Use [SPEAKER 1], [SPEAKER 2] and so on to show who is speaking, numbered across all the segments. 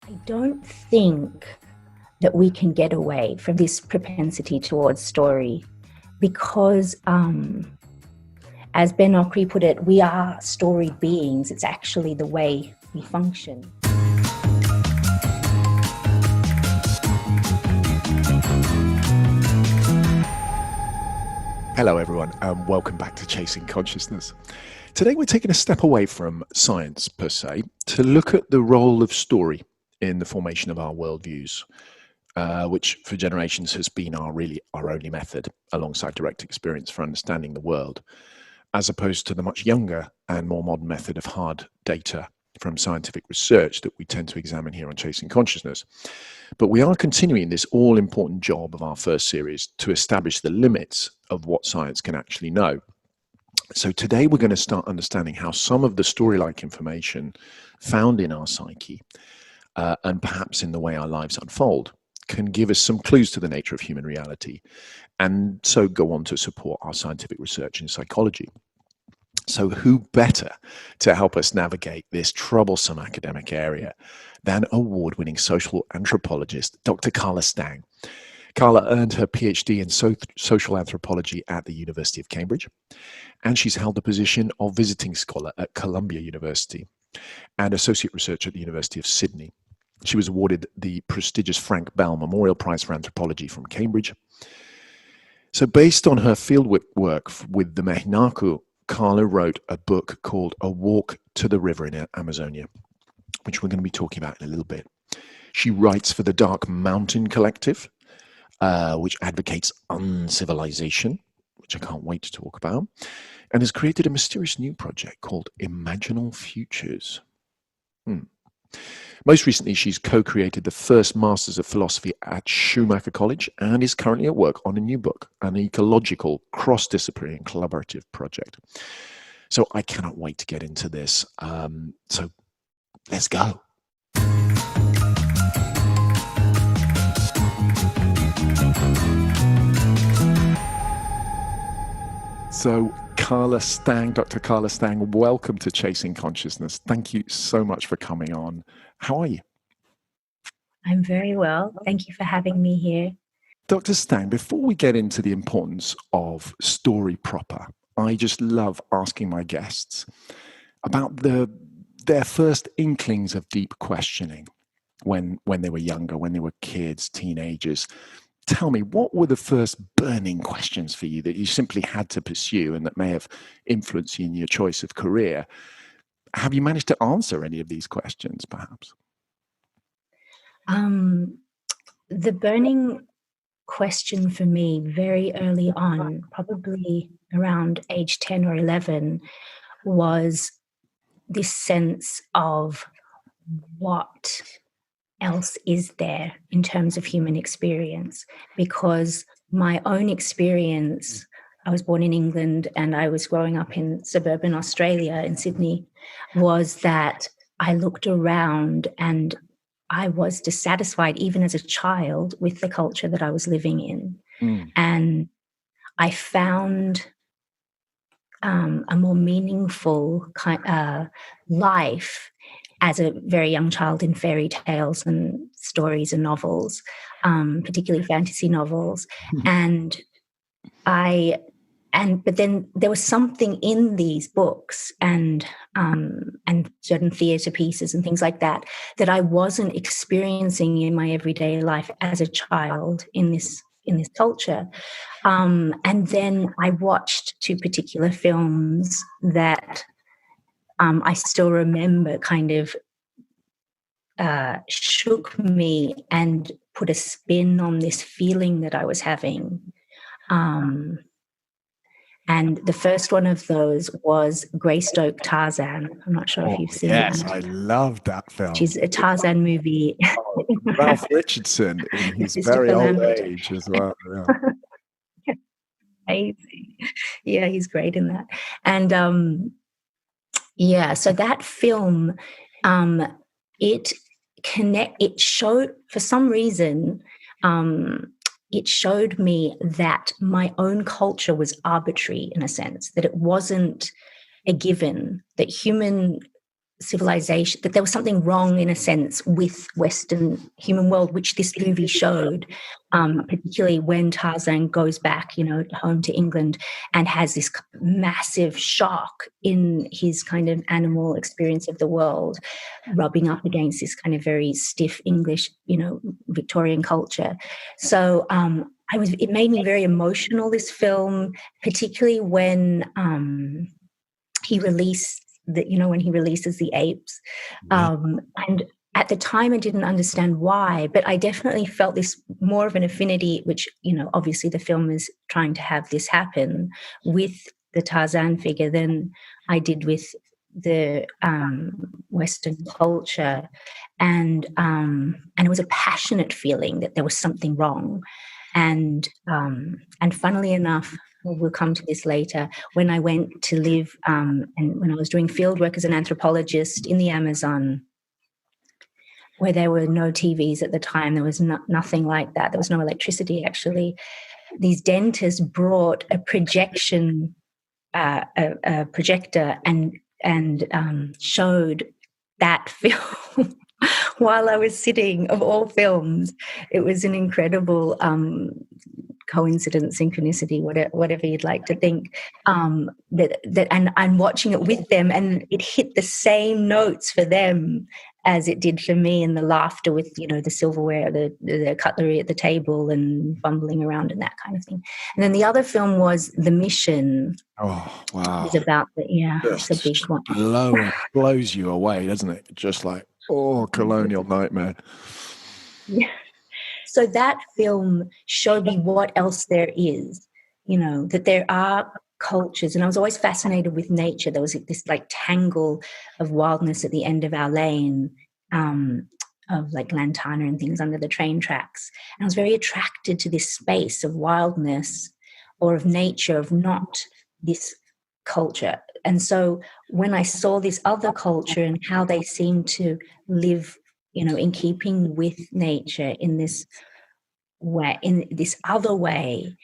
[SPEAKER 1] I don't think that we can get away from this propensity towards story because, as Ben Okri put it, we are storied beings. It's actually the way we function.
[SPEAKER 2] Hello everyone, and welcome back to Chasing Consciousness. Today we're taking a step away from science per se to look at the role of story in the formation of our worldviews, which for generations has been our only method alongside direct experience for understanding the world, as opposed to the much younger and more modern method of hard data from scientific research that we tend to examine here on Chasing Consciousness. But we are continuing this all-important job of our first series to establish the limits of what science can actually know. So today we're going to start understanding how some of the story-like information found in our psyche and perhaps in the way our lives unfold can give us some clues to the nature of human reality, and so go on to support our scientific research in psychology. So who better to help us navigate this troublesome academic area than award-winning social anthropologist Dr. Carla Stang. Carla earned her PhD in social anthropology at the University of Cambridge, and she's held the position of visiting scholar at Columbia University and associate researcher at the University of Sydney. She was awarded the prestigious Frank Bell Memorial Prize for Anthropology from Cambridge. So based on her fieldwork with the Mehinaku, Carla wrote a book called A Walk to the River in Amazonia, which we're going to be talking about in a little bit. She writes for the Dark Mountain Collective, which advocates uncivilization, which I can't wait to talk about, and has created a mysterious new project called Imaginal Futures. Most recently, she's co-created the first Masters of Philosophy at Schumacher College and is currently at work on a new book, an ecological, cross-disciplinary and collaborative project. So I cannot wait to get into this. So let's go. So Carla Stang, Dr. Carla Stang, welcome to Chasing Consciousness. Thank you so much for coming on. How are you?
[SPEAKER 1] I'm very well. Thank you for having me here.
[SPEAKER 2] Dr. Stang, before we get into the importance of story proper, I just love asking my guests about their first inklings of deep questioning when they were younger, when they were kids, teenagers. Tell me, what were the first burning questions for you that you simply had to pursue and that may have influenced you in your choice of career? Have you managed to answer any of these questions, perhaps?
[SPEAKER 1] The burning question for me very early on, probably around age 10 or 11, was this sense of what else is there in terms of human experience, because my own experience, I was born in England and I was growing up in suburban Australia in Sydney, was that I looked around and I was dissatisfied even as a child with the culture that I was living in. And I found a more meaningful life as a very young child in fairy tales and stories and novels, particularly fantasy novels. But then there was something in these books and certain theatre pieces and things like that I wasn't experiencing in my everyday life as a child in this culture. And then I watched two particular films that I still remember kind of shook me and put a spin on this feeling that I was having. And the first one of those was Greystoke, Tarzan. I'm not sure if you've seen that.
[SPEAKER 2] Yes, I love that film.
[SPEAKER 1] Which is a Tarzan movie.
[SPEAKER 2] Ralph Richardson in his very old age as well.
[SPEAKER 1] Yeah. Amazing. Yeah, he's great in that. And so that film, it showed, for some reason, it showed me that my own culture was arbitrary in a sense, that it wasn't a given, that human civilization, that there was something wrong in a sense with Western human world, which this movie showed, particularly when Tarzan goes back, home to England and has this massive shock in his kind of animal experience of the world, rubbing up against this kind of very stiff English, Victorian culture. So it made me very emotional, this film, particularly when he released when he releases the apes. And at the time I didn't understand why, but I definitely felt this more of an affinity, which, obviously the film is trying to have this happen with the Tarzan figure than I did with the Western culture. And it was a passionate feeling that there was something wrong. And funnily enough, we'll come to this later, when I went to live and when I was doing field work as an anthropologist in the Amazon, where there were no TVs at the time, there was nothing like that. There was no electricity, actually. These dentists brought a projection, a projector, and showed that film while I was sitting, of all films. It was an incredible coincidence, synchronicity, whatever you'd like to think, that and I'm watching it with them, and it hit the same notes for them as it did for me, and the laughter with the silverware, the cutlery at the table, and bumbling around and that kind of thing. And then the other film was The Mission.
[SPEAKER 2] Oh wow!
[SPEAKER 1] It's about it's a big one.
[SPEAKER 2] Blows you away, doesn't it? Just like colonial nightmare.
[SPEAKER 1] Yeah. So that film showed me what else there is, that there are cultures. And I was always fascinated with nature. There was this like tangle of wildness at the end of our lane, of like lantana and things under the train tracks. And I was very attracted to this space of wildness or of nature, of not this culture. And so when I saw this other culture and how they seemed to live, in keeping with nature in this way, in this other way,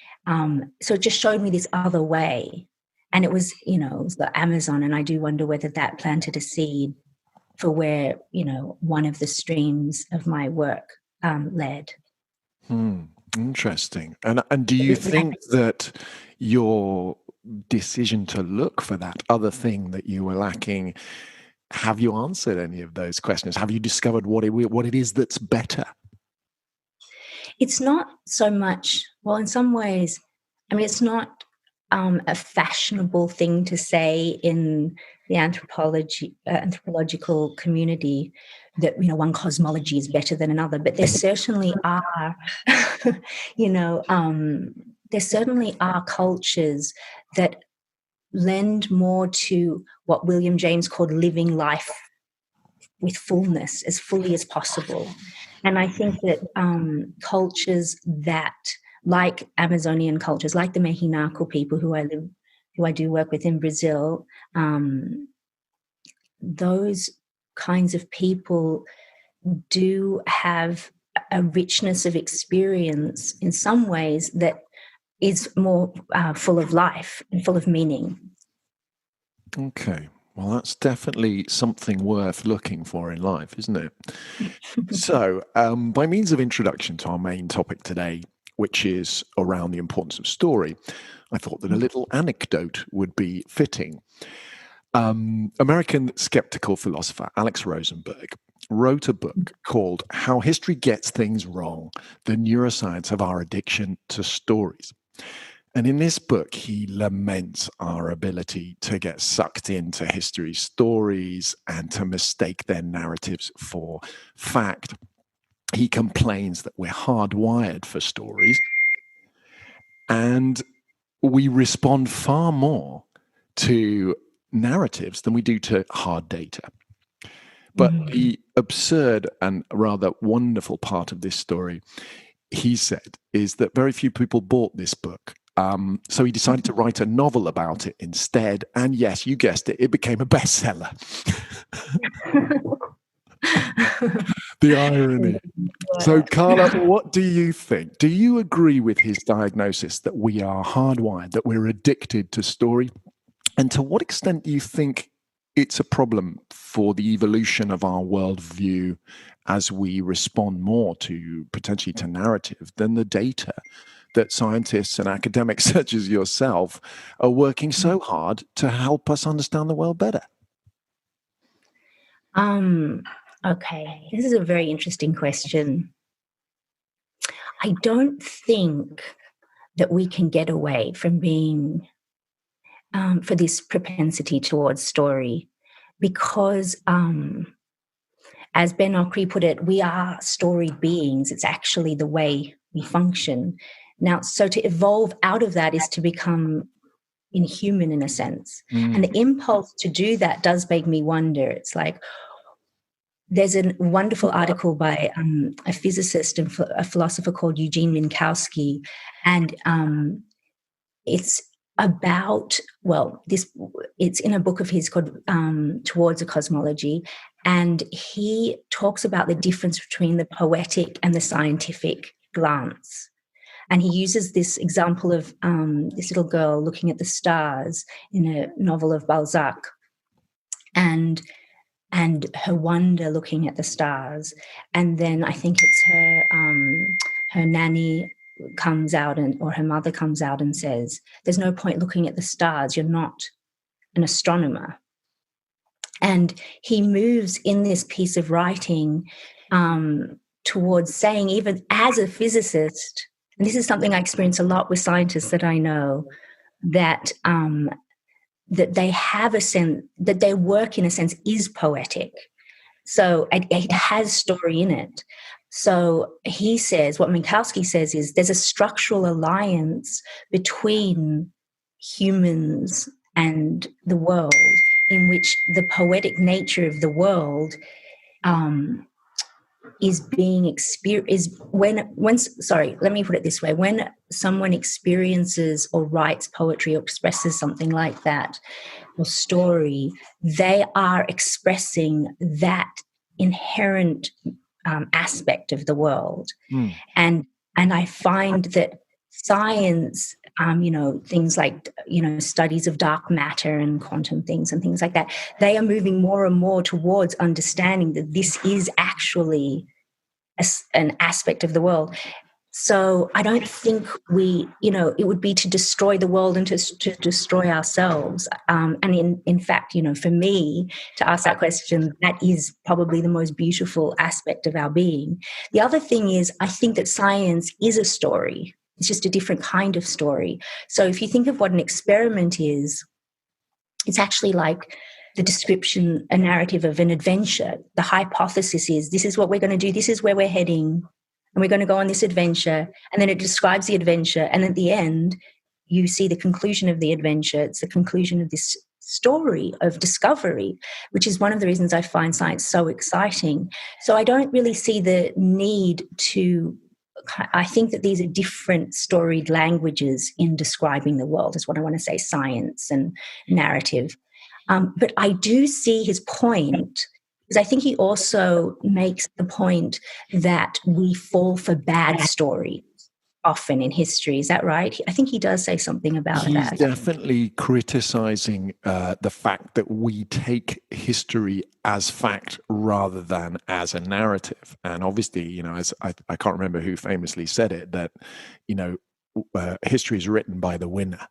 [SPEAKER 1] so it just showed me this other way. And it was, it was the Amazon, and I do wonder whether that planted a seed for where, one of the streams of my work led.
[SPEAKER 2] Interesting. And do you think that your decision to look for that other thing that you were lacking, have you answered any of those questions? Have you discovered what it is that's better?
[SPEAKER 1] It's not so much, well, in some ways, it's not a fashionable thing to say in the anthropological community that, one cosmology is better than another, but there certainly are, there certainly are cultures that lend more to what William James called living life with fullness, as fully as possible. And I think that cultures that, like Amazonian cultures, like the Mehinaku people who I do work with in Brazil, those kinds of people do have a richness of experience in some ways that is more full of life and full of meaning.
[SPEAKER 2] Okay. Well, that's definitely something worth looking for in life, isn't it? So, by means of introduction to our main topic today, which is around the importance of story, I thought that a little anecdote would be fitting. American skeptical philosopher Alex Rosenberg wrote a book called How History Gets Things Wrong, The Neuroscience of Our Addiction to Stories. And in this book, he laments our ability to get sucked into history's stories and to mistake their narratives for fact. He complains that we're hardwired for stories and we respond far more to narratives than we do to hard data. But the absurd and rather wonderful part of this story, he said, is that very few people bought this book. So he decided to write a novel about it instead. And yes, you guessed it, it became a bestseller. The irony. So, Carla, what do you think? Do you agree with his diagnosis that we are hardwired, that we're addicted to story? And to what extent do you think it's a problem for the evolution of our worldview as we respond more to potentially to narrative than the data that scientists and academics such as yourself are working so hard to help us understand the world better?
[SPEAKER 1] Okay, this is a very interesting question. I don't think that we can get away from being for this propensity towards story, because as Ben Okri put it, we are storied beings. It's actually the way we function. Now, so to evolve out of that is to become inhuman in a sense. And the impulse to do that does make me wonder. It's like, there's a wonderful article by a physicist and a philosopher called Eugene Minkowski, and it's about, it's in a book of his called Towards a Cosmology, and he talks about the difference between the poetic and the scientific glance. And he uses this example of this little girl looking at the stars in a novel of Balzac, and her wonder looking at the stars. And then I think it's her nanny comes out or her mother comes out and says, there's no point looking at the stars. You're not an astronomer. And he moves in this piece of writing towards saying, even as a physicist, and this is something I experience a lot with scientists that I know, that that they have a sense, that their work in a sense is poetic. So it has story in it. So he says, what Minkowski says is there's a structural alliance between humans and the world, in which the poetic nature of the world is being experienced. Let me put it this way: when someone experiences or writes poetry or expresses something like that, or story, they are expressing that inherent aspect of the world. And I find that science, things like, studies of dark matter and quantum things and things like that, they are moving more and more towards understanding that this is actually an aspect of the world. So I don't think it would be to destroy the world and to destroy ourselves. And in fact, for me to ask that question, that is probably the most beautiful aspect of our being. The other thing is, I think that science is a story. It's just a different kind of story. So if you think of what an experiment is, it's actually like the description, a narrative of an adventure. The hypothesis is, this is what we're going to do, this is where we're heading, and we're going to go on this adventure. And then it describes the adventure. And at the end, you see the conclusion of the adventure. It's the conclusion of this story of discovery, which is one of the reasons I find science so exciting. So I don't really see the need to, I think that these are different storied languages in describing the world, is what I want to say, science and narrative. But I do see his point, because I think he also makes the point that we fall for bad stories often in history. Is that right? I think he does say something about that.
[SPEAKER 2] He's definitely criticizing the fact that we take history as fact rather than as a narrative. And obviously, as I can't remember who famously said it, that, history is written by the winner.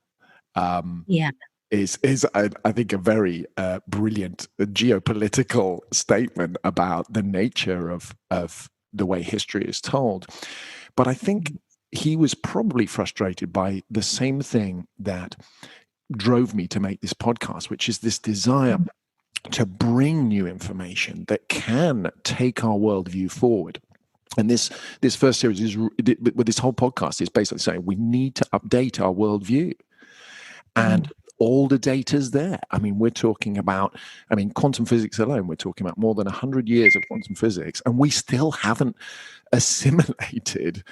[SPEAKER 2] Is I think a very brilliant geopolitical statement about the nature of the way history is told. But I think he was probably frustrated by the same thing that drove me to make this podcast, which is this desire to bring new information that can take our worldview forward. And this first series is, with this whole podcast, is basically saying we need to update our worldview. And all the data's there. I mean, we're talking about, quantum physics alone, we're talking about more than 100 years of quantum physics, and we still haven't assimilated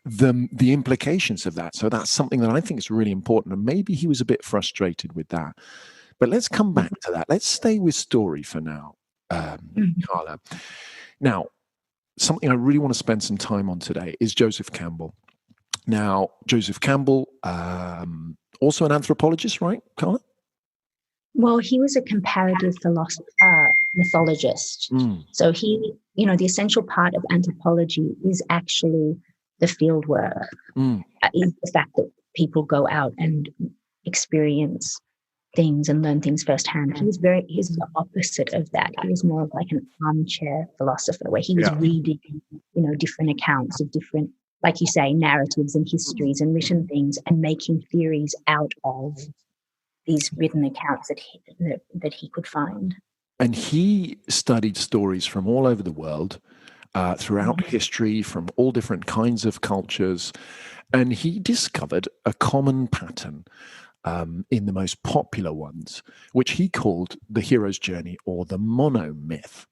[SPEAKER 2] the implications of that. So that's something that I think is really important. And maybe he was a bit frustrated with that. But let's come back to that. Let's stay with story for now, Carla. Now, something I really want to spend some time on today is Joseph Campbell. Now, Joseph Campbell, also an anthropologist, right, Carla?
[SPEAKER 1] Well, he was a comparative mythologist. So he, the essential part of anthropology is actually the field work, is the fact that people go out and experience things and learn things firsthand. He's the opposite of that. He was more of like an armchair philosopher where he was reading, different accounts of different, like you say, narratives and histories and written things and making theories out of these written accounts that he could find.
[SPEAKER 2] And he studied stories from all over the world, throughout history, from all different kinds of cultures, and he discovered a common pattern in the most popular ones, which he called the hero's journey or the monomyth.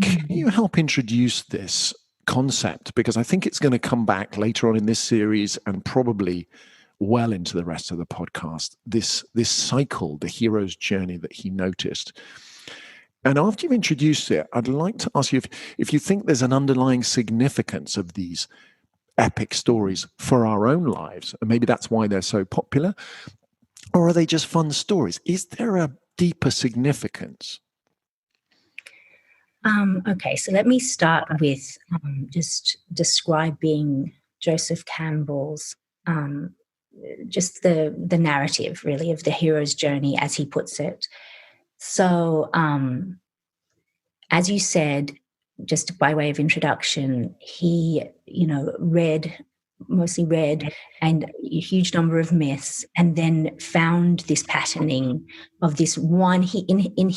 [SPEAKER 2] Can you help introduce this concept? Because I think it's going to come back later on in this series and probably well into the rest of the podcast, this cycle, the hero's journey that he noticed. And after you've introduced it, I'd like to ask you if you think there's an underlying significance of these epic stories for our own lives, and maybe that's why they're so popular, or are they just fun stories? Is there a deeper significance?
[SPEAKER 1] Okay, so let me start with just describing Joseph Campbell's just the narrative, really, of the hero's journey, as he puts it. So, as you said, just by way of introduction, he, mostly read and a huge number of myths, and then found this patterning of this one. He, in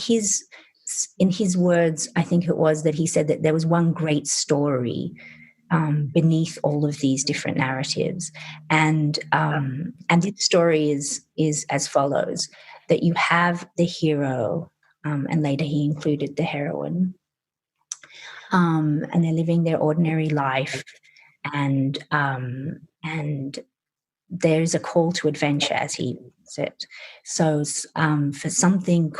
[SPEAKER 1] his words, I think it was that he said that there was one great story beneath all of these different narratives, and this story is as follows: that you have the hero, and later he included the heroine, and they're living their ordinary life, and there's a call to adventure, as he said. So for something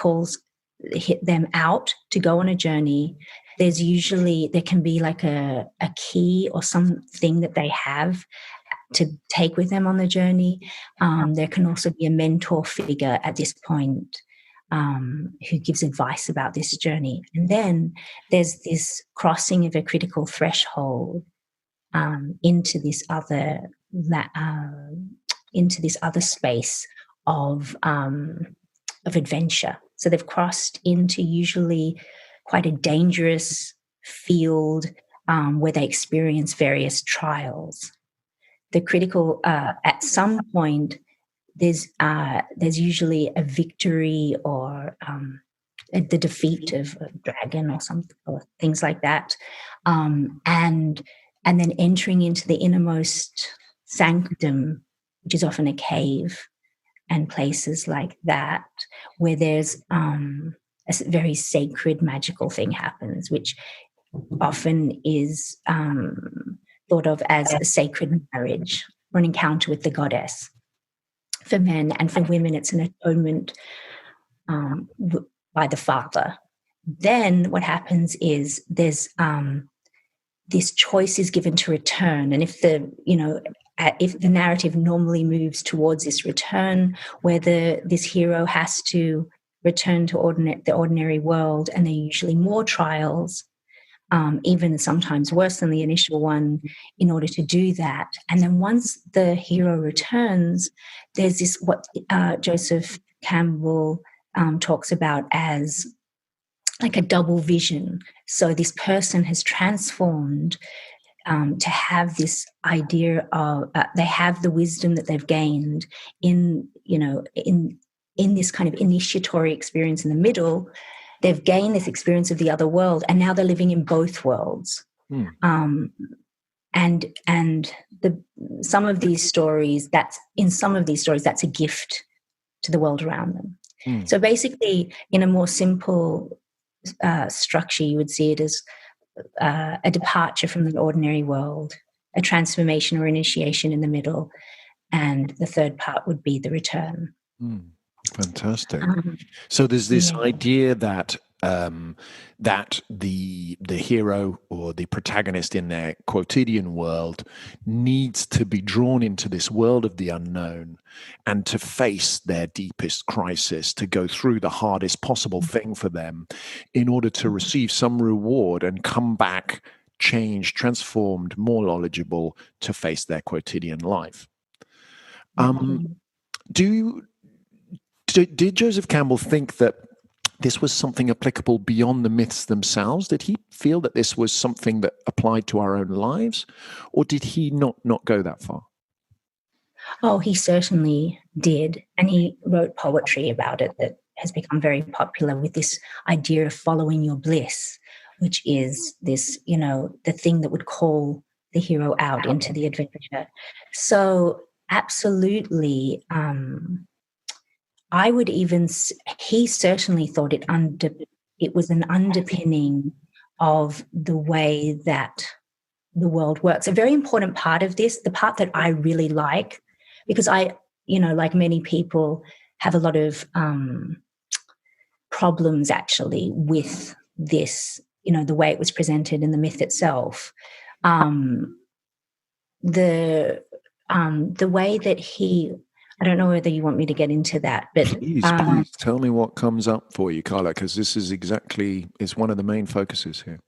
[SPEAKER 1] hit them out to go on a journey, there can be like a key or something that they have to take with them on the journey. There can also be a mentor figure at this point who gives advice about this journey. And then there's this crossing of a critical threshold into this other space of adventure. So they've crossed into usually quite a dangerous field where they experience various trials. The critical, at some point, there's usually a victory or the defeat of a dragon or things like that, and then entering into the innermost sanctum, which is often a cave, and places like that, where there's a very sacred magical thing happens, which often is thought of as a sacred marriage or an encounter with the goddess. For men, and for women, it's an atonement by the father. Then what happens is there's this choice is given to return, and if the narrative normally moves towards this return, where this hero has to return to the ordinary world, and there are usually more trials, even sometimes worse than the initial one, in order to do that. And then once the hero returns, there's this what Joseph Campbell talks about as like a double vision. So this person has transformed to have this idea of they have the wisdom that they've gained in this kind of initiatory experience in the middle. They've gained this experience of the other world, and now they're living in both worlds. And some of these stories, that's a gift to the world around them. So basically, in a more simple structure, you would see it as a departure from the ordinary world, a transformation or initiation in the middle, and the third part would be the return.
[SPEAKER 2] Fantastic. So there's this idea that that the hero or the protagonist in their quotidian world needs to be drawn into this world of the unknown and to face their deepest crisis, to go through the hardest possible thing for them in order to receive some reward and come back changed, transformed, more knowledgeable to face their quotidian life. Did Joseph Campbell think that this was something applicable beyond the myths themselves? Did he feel that this was something that applied to our own lives, or did he not go that far?
[SPEAKER 1] Oh, he certainly did. And he wrote poetry about it that has become very popular, with this idea of following your bliss, which is this, the thing that would call the hero out into the adventure. So absolutely, I would even, he certainly thought it was an underpinning of the way that the world works. A very important part of this, the part that I really like, because I, like many people, have a lot of problems actually with this, the way it was presented in the myth itself. The way that he, I don't know whether you want me to get into that, but
[SPEAKER 2] please tell me what comes up for you, Carla, because this is one of the main focuses here.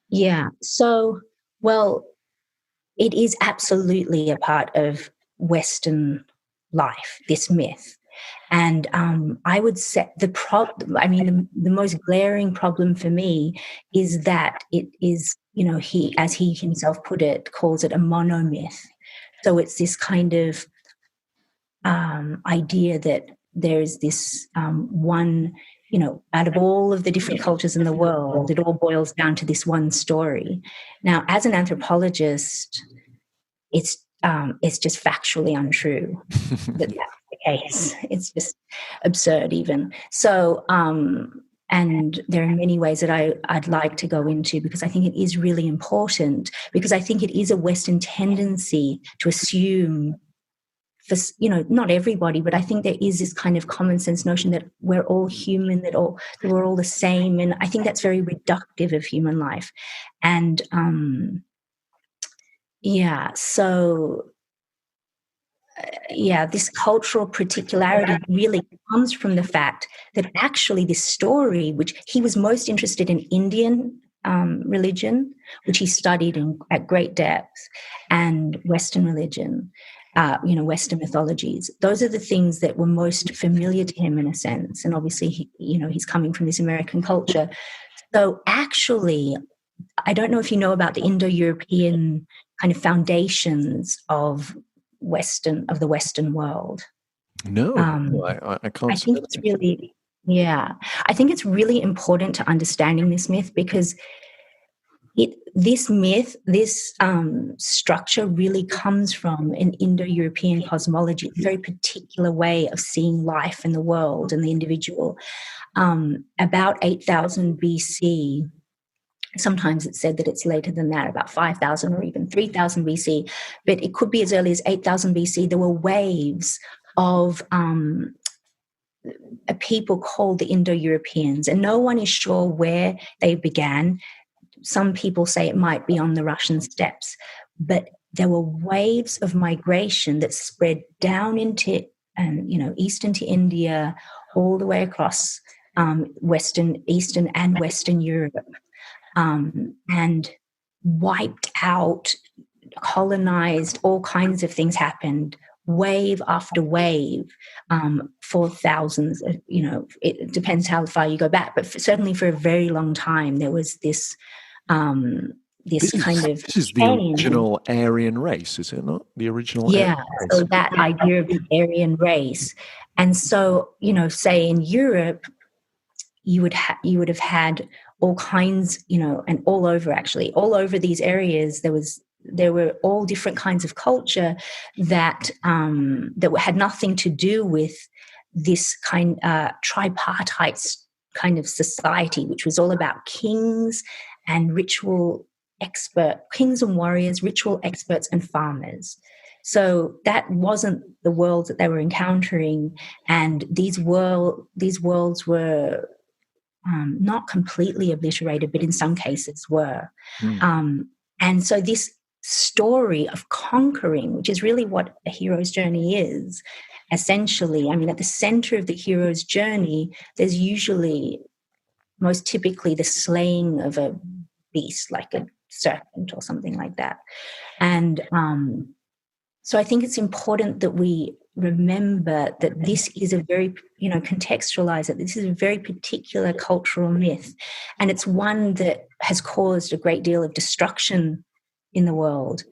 [SPEAKER 1] Yeah. So, well, it is absolutely a part of Western life, this myth. And I would say the most glaring problem for me is that it is, he, as he himself put it, calls it a monomyth. So it's this kind of idea that there is this one, out of all of the different cultures in the world, it all boils down to this one story. Now, as an anthropologist, it's just factually untrue that that's the case. It's just absurd even. So, and there are many ways that I'd like to go into, because I think it is really important, because I think it is a Western tendency to assume, for, not everybody, but I think there is this kind of common sense notion that we're all human, that we're all the same. And I think that's very reductive of human life. And this cultural particularity really comes from the fact that actually this story, which he was most interested in Indian religion, which he studied at great depth, and Western religion, Western mythologies. Those are the things that were most familiar to him in a sense. And obviously, he's coming from this American culture. So actually, I don't know if you know about the Indo-European kind of foundations of the Western world.
[SPEAKER 2] No, I can't.
[SPEAKER 1] I think it's really, I think it's really important to understanding this myth, because this structure really comes from an Indo-European cosmology, a very particular way of seeing life and the world and the individual. About 8,000 BC, sometimes it's said that it's later than that, about 5,000 or even 3,000 BC, but it could be as early as 8,000 BC. There were waves of a people called the Indo-Europeans, and no one is sure where they began. Some people say it might be on the Russian steppes, but there were waves of migration that spread down into, east into India, all the way across Eastern and Western Europe, and wiped out, colonized, all kinds of things happened, wave after wave, for thousands, it depends how far you go back, but certainly for a very long time, there was this this is
[SPEAKER 2] the original Aryan race, is it not? The original
[SPEAKER 1] Aryan race. So that idea of the Aryan race. And so, say in Europe, you would have had all kinds, and all over these areas, there were all different kinds of culture that had nothing to do with this kind tripartite kind of society, which was all about kings and kings and warriors, ritual experts and farmers. So that wasn't the world that they were encountering, and these worlds were not completely obliterated, but in some cases were.
[SPEAKER 2] Mm.
[SPEAKER 1] And so this story of conquering, which is really what a hero's journey is, essentially, I mean, at the center of the hero's journey, there's usually, most typically, the slaying of a beast, like a serpent or something like that. And so I think it's important that we remember that this is a very, contextualize it. This is a very particular cultural myth. And it's one that has caused a great deal of destruction in the world.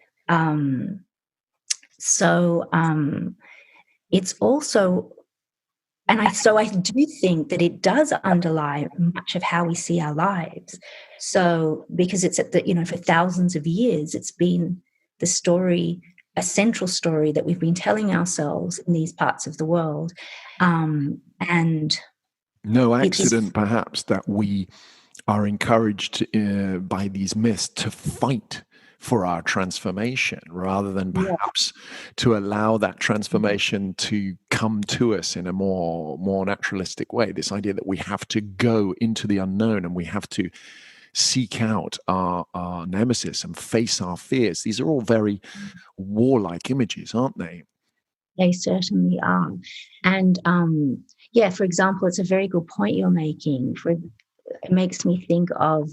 [SPEAKER 1] It's also, so I do think that it does underlie much of how we see our lives. So because it's at the, for thousands of years, it's been the story, a central story that we've been telling ourselves in these parts of the world. And
[SPEAKER 2] no accident, perhaps, that we are encouraged by these myths to fight for our transformation rather than perhaps to allow that transformation to come to us in a more naturalistic way. This idea that we have to go into the unknown and we have to seek out our nemesis and face our fears. These are all very warlike images, aren't they?
[SPEAKER 1] They certainly are. And for example, it's a very good point you're making. It makes me think of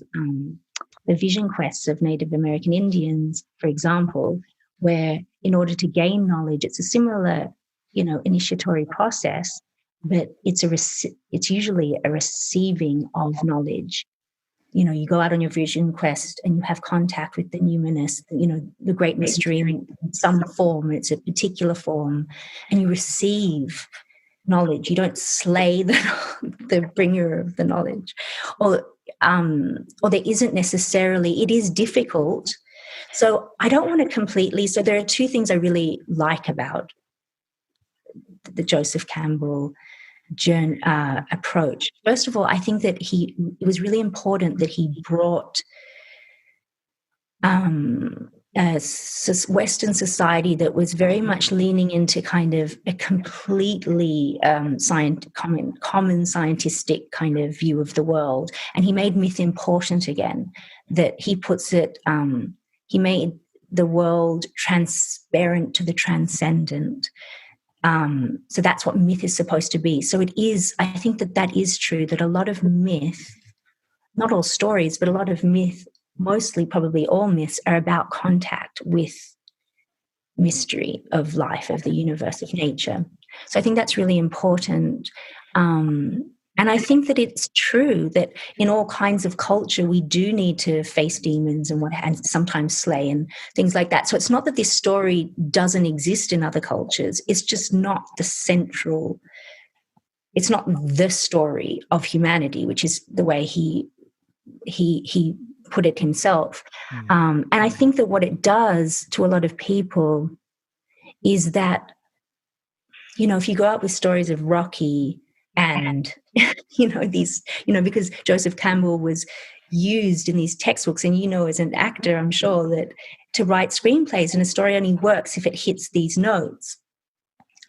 [SPEAKER 1] the vision quests of Native American Indians, for example, where in order to gain knowledge, it's a similar, initiatory process, but it's usually a receiving of knowledge. You go out on your vision quest and you have contact with the numinous, the great mystery in some form. It's a particular form, and you receive knowledge. You don't slay the bringer of the knowledge, or there isn't necessarily. It is difficult. So I don't want to completely. So there are two things I really like about the Joseph Campbell approach. First of all, I think that it was really important that he brought a Western society that was very much leaning into kind of a completely common scientific kind of view of the world, and he made myth important again. That he puts it, he made the world transparent to the transcendent. So that's what myth is supposed to be. So it is, I think that is true, that a lot of myth, not all stories, but a lot of myth, mostly probably all myths, are about contact with mystery of life, of the universe, of nature. So I think that's really important. And I think that it's true that in all kinds of culture, we do need to face demons and sometimes slay and things like that. So it's not that this story doesn't exist in other cultures. It's just not it's not the story of humanity, which is the way he put it himself. And I think that what it does to a lot of people is that, if you go out with stories of Rocky and because Joseph Campbell was used in these textbooks, and as an actor, I'm sure that to write screenplays, and a story only works if it hits these notes.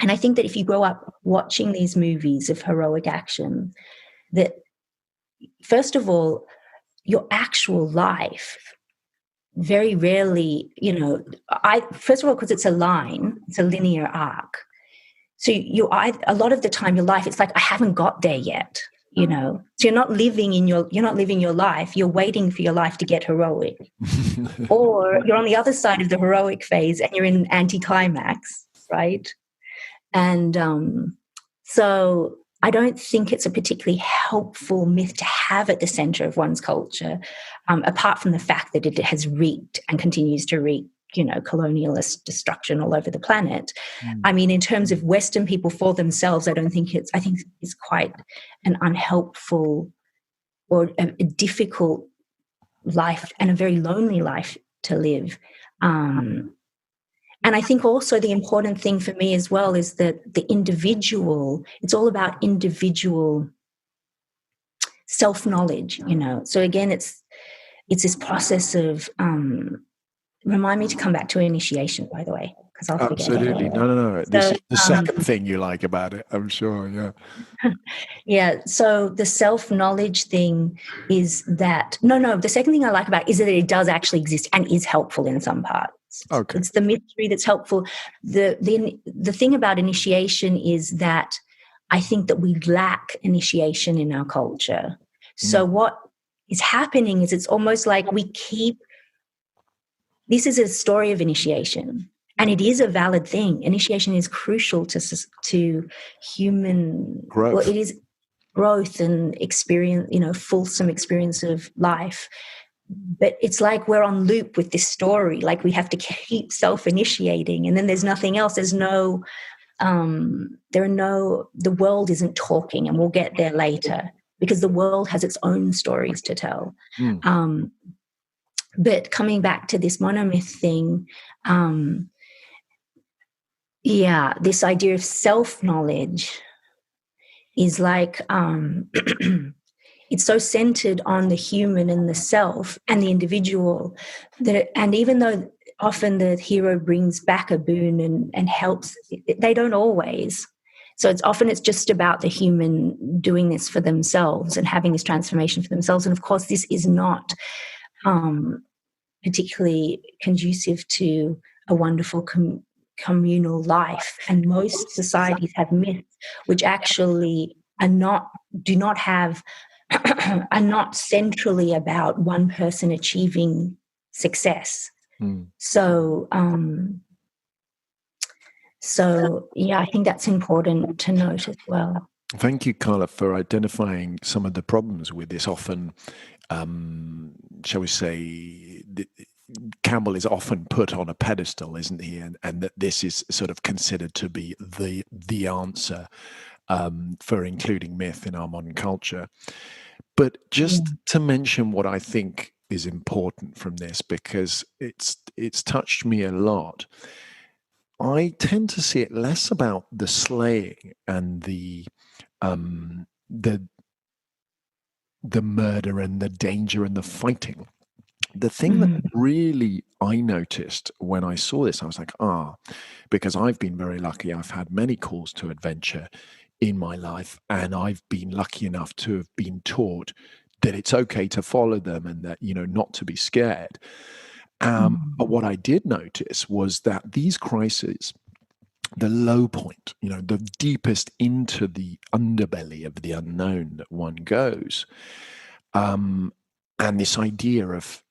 [SPEAKER 1] And I think that if you grow up watching these movies of heroic action, that first of all, your actual life very rarely, first of all, because it's a linear arc. So a lot of the time, your life, it's like, I haven't got there yet, So you're not living your life. You're waiting for your life to get heroic, or you're on the other side of the heroic phase and you're in anticlimax, right? And so I don't think it's a particularly helpful myth to have at the center of one's culture, apart from the fact that it has wreaked and continues to wreak, colonialist destruction all over the planet. I mean, in terms of Western people for themselves, I think it's quite an unhelpful or a difficult life, and a very lonely life to live. And I think also the important thing for me as well is that the individual, it's all about individual self-knowledge, So again, it's this process of remind me to come back to initiation, by the way, because I'll forget.
[SPEAKER 2] Absolutely. No. This is the second thing you like about it, I'm sure. Yeah.
[SPEAKER 1] Yeah. So the self-knowledge thing is that the second thing I like about it is that it does actually exist and is helpful in some parts.
[SPEAKER 2] Okay.
[SPEAKER 1] It's the mystery that's helpful. The thing about initiation is that I think that we lack initiation in our culture. So what is happening is it's almost like this is a story of initiation, and it is a valid thing. Initiation is crucial to human
[SPEAKER 2] growth.
[SPEAKER 1] Well, it is growth and experience, fulsome experience of life. But it's like we're on loop with this story. Like we have to keep self-initiating, and then there's nothing else. There's no, the world isn't talking, and we'll get there later because the world has its own stories to tell. But coming back to this monomyth thing, this idea of self-knowledge is like it's so centered on the human and the self and the individual and even though often the hero brings back a boon and helps, they don't always. So it's just about the human doing this for themselves and having this transformation for themselves. And of course, this is not particularly conducive to a wonderful communal life. And most societies have myths which actually are not centrally about one person achieving success. So I think that's important to note as well.
[SPEAKER 2] Thank you, Carla, for identifying some of the problems with this. Often, shall we say, Campbell is often put on a pedestal, isn't he? And that this is sort of considered to be the answer for including myth in our modern culture. But just to mention what I think is important from this, because it's touched me a lot. I tend to see it less about the slaying and the murder and the danger and the fighting. The thing that really I noticed when I saw this, I was like, because I've been very lucky. I've had many calls to adventure in my life, and I've been lucky enough to have been taught that it's okay to follow them and that, not to be scared. But what I did notice was that these crises, the low point, the deepest into the underbelly of the unknown that one goes, and this idea of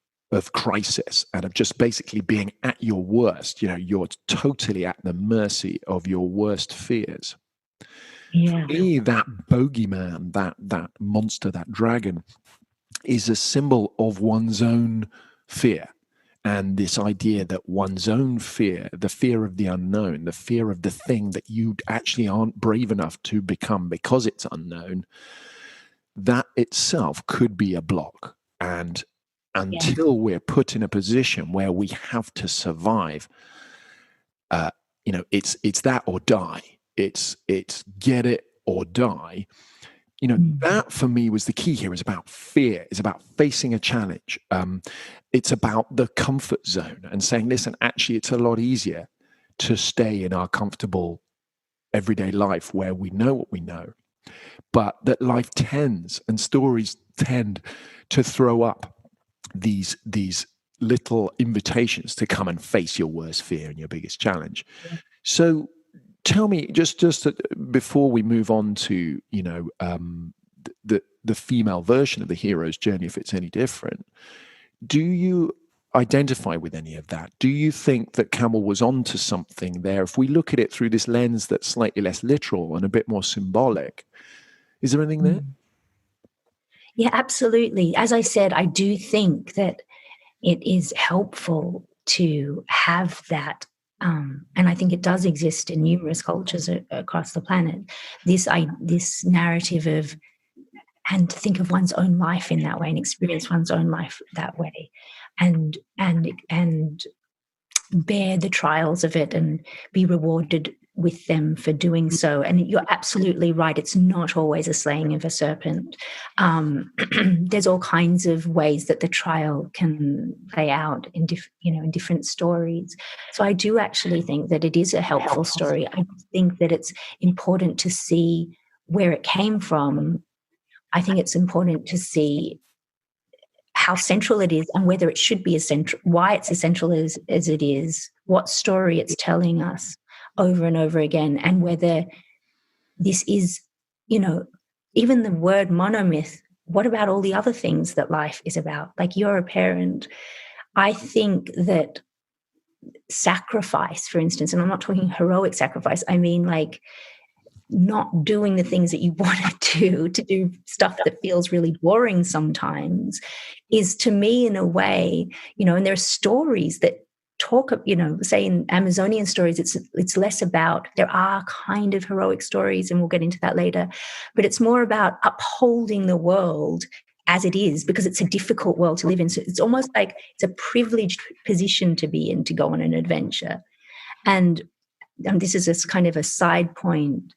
[SPEAKER 2] crisis and of just basically being at your worst, you're totally at the mercy of your worst fears. For me, that bogeyman, that monster, that dragon, is a symbol of one's own fear. And this idea that one's own fear, the fear of the unknown, the fear of the thing that you actually aren't brave enough to become because it's unknown, that itself could be a block. And until we're put in a position where we have to survive, it's that or die. It's get it or die. That for me was the key here. Is about fear. It's about facing a challenge. It's about the comfort zone and saying, listen, actually, it's a lot easier to stay in our comfortable everyday life where we know what we know. But that life tends and stories tend to throw up these little invitations to come and face your worst fear and your biggest challenge. So tell me, just before we move on to, the female version of the hero's journey, if it's any different, do you identify with any of that? Do you think that Campbell was onto something there? If we look at it through this lens that's slightly less literal and a bit more symbolic, is there anything there?
[SPEAKER 1] Yeah, absolutely. As I said, I do think that it is helpful to have that. And I think it does exist in numerous cultures across the planet. This narrative of, and to think of one's own life in that way and experience one's own life that way, and bear the trials of it and be rewarded with them for doing so. And you're absolutely right. It's not always a slaying of a serpent. There's all kinds of ways that the trial can play out in different stories. So I do actually think that it is a helpful story. I think that it's important to see where it came from. I think it's important to see how central it is and whether it should be essential, why it's essential as it is, what story it's telling us over and over again, and whether this is, even the word monomyth, what about all the other things that life is about? Like, you're a parent. I think that sacrifice, for instance, and I'm not talking heroic sacrifice, I mean like not doing the things that you want to do stuff that feels really boring sometimes, is, to me, in a way, and there are stories that talk, say in Amazonian stories, it's less about, there are kind of heroic stories, and we'll get into that later, but it's more about upholding the world as it is, because it's a difficult world to live in. So it's almost like it's a privileged position to be in, to go on an adventure. And this is a kind of a side point.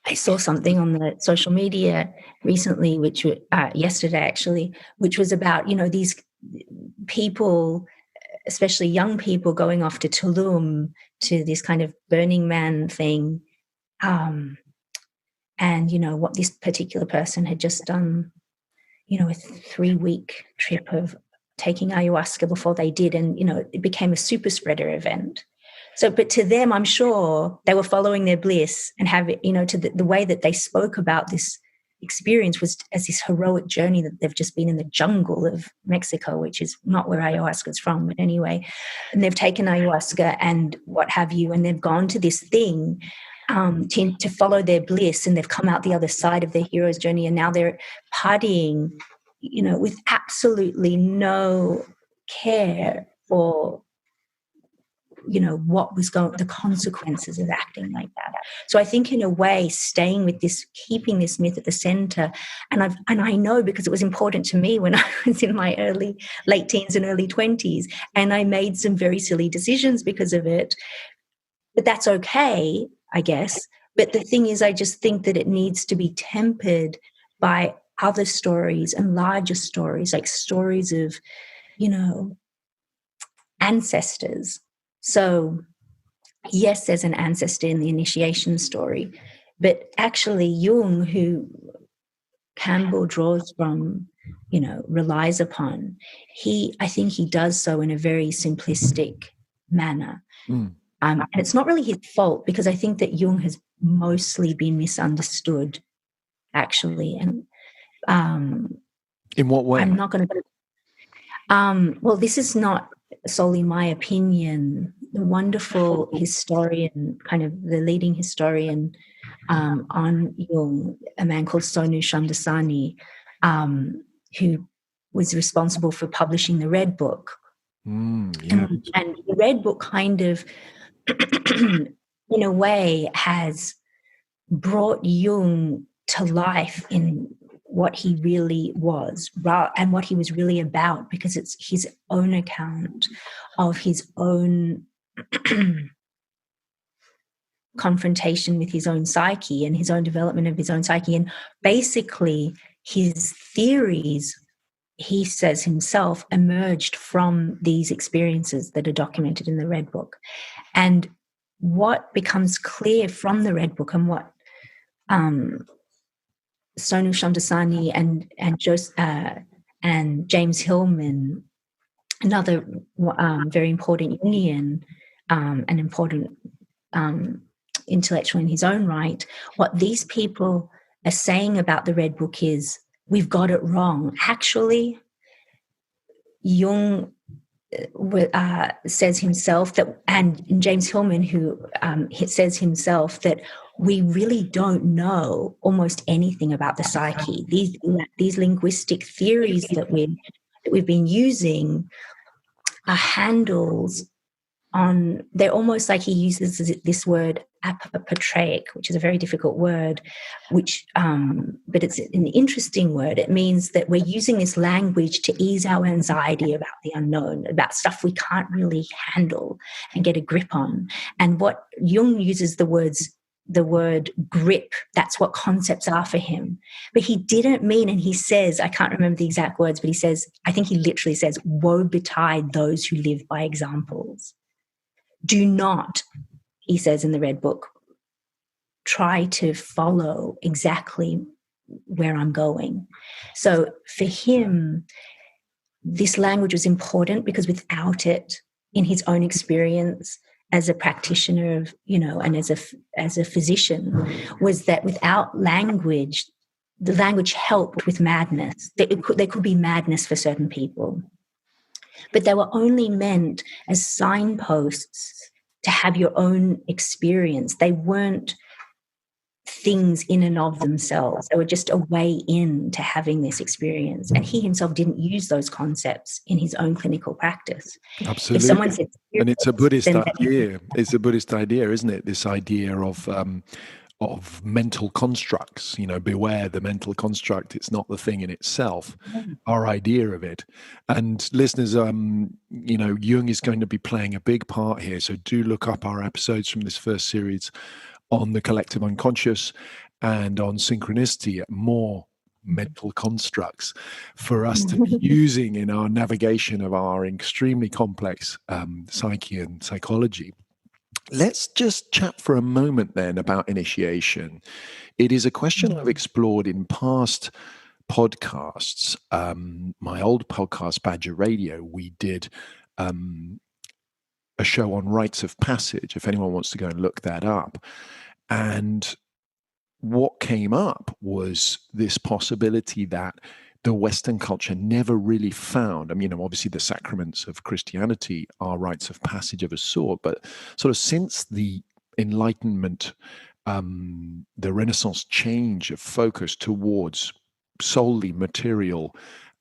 [SPEAKER 1] I saw something on the social media recently, which yesterday actually, which was about, these people, especially young people, going off to Tulum to this kind of Burning Man thing. And, what this particular person had just done, a 3-week trip of taking ayahuasca before they did. And, it became a super spreader event. So, but to them, I'm sure they were following their bliss and have it, to the way that they spoke about this experience was as this heroic journey that they've just been in the jungle of Mexico, which is not where ayahuasca is from, but anyway, and they've taken ayahuasca and what have you, and they've gone to this thing to follow their bliss, and they've come out the other side of their hero's journey, and now they're partying, with absolutely no care for what was the consequences of acting like that. So I think, in a way, staying with this, keeping this myth at the center, and I know, because it was important to me when I was in my late teens and early 20s, and I made some very silly decisions because of it. But that's okay, I guess. But the thing is, I just think that it needs to be tempered by other stories and larger stories, like stories of, ancestors. So, yes, there's an ancestor in the initiation story, but actually Jung, who Campbell draws from, relies upon, I think he does so in a very simplistic manner. And it's not really his fault, because I think that Jung has mostly been misunderstood, actually. And
[SPEAKER 2] in what way?
[SPEAKER 1] I'm not going to. Well, this is not solely my opinion. The wonderful historian, kind of the leading historian on Jung, a man called Sonu Shamdasani, who was responsible for publishing the Redbook.
[SPEAKER 2] Yeah.
[SPEAKER 1] And the Redbook kind of, in a way, has brought Jung to life in what he really was and what he was really about, because it's his own account of his own confrontation with his own psyche and his own development of his own psyche. And basically his theories, he says himself, emerged from these experiences that are documented in the Redbook. And what becomes clear from the Redbook, and what Sonu Shamdasani and James Hillman, another very important Jungian, an important intellectual in his own right, what these people are saying about the Redbook is, we've got it wrong. Actually, Jung says himself that, and James Hillman, who says himself that we really don't know almost anything about the psyche. These linguistic theories that we've been using are handles on. They're almost like, he uses this word apopatreic, which is a very difficult word, but it's an interesting word. It means that we're using this language to ease our anxiety about the unknown, about stuff we can't really handle and get a grip on. And what Jung uses the word grip, that's what concepts are for him. But he didn't mean, and he says, I can't remember the exact words, but he says, I think he literally says, woe betide those who live by examples. Do not, he says in the Redbook, try to follow exactly where I'm going. So for him, this language was important because without it, in his own experience as a practitioner of, and as a physician, was that without language, the language helped with madness. There could be madness for certain people, but they were only meant as signposts to have your own experience. They weren't things in and of themselves. They were just a way in to having this experience. And he himself didn't use those concepts in his own clinical practice.
[SPEAKER 2] Absolutely.
[SPEAKER 1] If someone said,
[SPEAKER 2] and it's a Buddhist idea. It's a Buddhist idea, isn't it? This idea of mental constructs, beware the mental construct. It's not the thing in itself, our idea of it. And listeners, Jung is going to be playing a big part here. So do look up our episodes from this first series on the collective unconscious and on synchronicity, more mental constructs for us to be using in our navigation of our extremely complex psyche and psychology. Let's just chat for a moment then about initiation. It is a question I've explored in past podcasts. My old podcast, Badger Radio, we did a show on rites of passage, if anyone wants to go and look that up. And what came up was this possibility that the Western culture never really found. Obviously the sacraments of Christianity are rites of passage of a sort, but sort of since the Enlightenment, the Renaissance change of focus towards solely material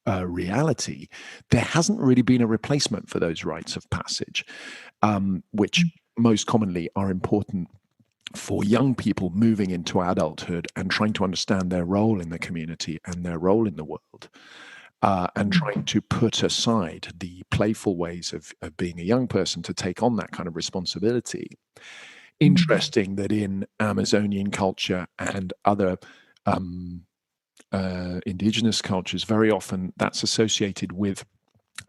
[SPEAKER 2] reality, there hasn't really been a replacement for those rites of passage, which most commonly are important for young people moving into adulthood and trying to understand their role in the community and their role in the world, and trying to put aside the playful ways of being a young person to take on that kind of responsibility. Interesting that in Amazonian culture and other indigenous cultures, very often that's associated with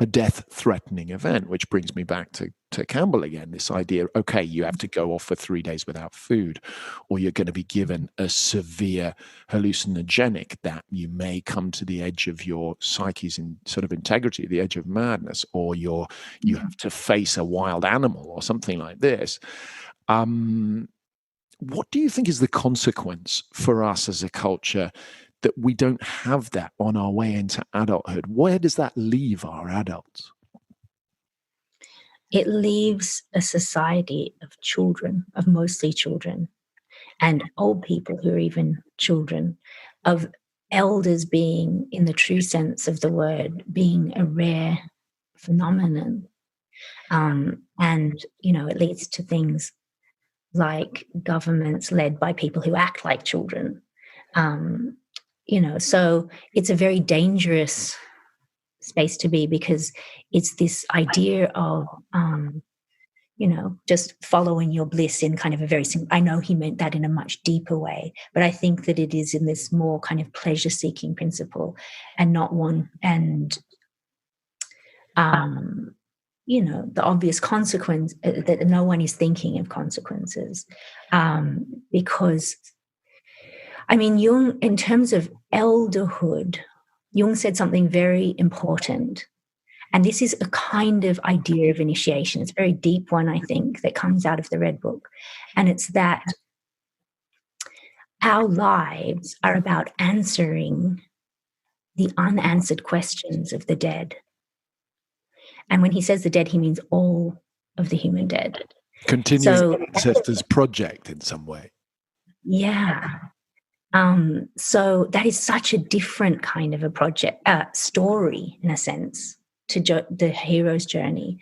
[SPEAKER 2] a death-threatening event, which brings me back to Campbell again, this idea, okay, you have to go off for 3 days without food, or you're going to be given a severe hallucinogenic that you may come to the edge of your psyche's in sort of integrity, the edge of madness, or you have to face a wild animal or something like this. What do you think is the consequence for us as a culture that we don't have that on our way into adulthood? Where does that leave our adults?
[SPEAKER 1] It leaves a society of children, of mostly children, and old people who are even children, of elders being, in the true sense of the word, being a rare phenomenon. And, it leads to things like governments led by people who act like children. So it's a very dangerous space to be, because it's this idea of, just following your bliss in kind of a very simple, I know he meant that in a much deeper way, but I think that it is in this more kind of pleasure-seeking principle and not one, and, the obvious consequence that no one is thinking of consequences, because Jung, in terms of elderhood, Jung said something very important. And this is a kind of idea of initiation. It's a very deep one, I think, that comes out of the Redbook. And it's that our lives are about answering the unanswered questions of the dead. And when he says the dead, he means all of the human dead.
[SPEAKER 2] Continues the ancestors' project in some way.
[SPEAKER 1] Yeah. So that is such a different kind of a project, story, in a sense, to the hero's journey.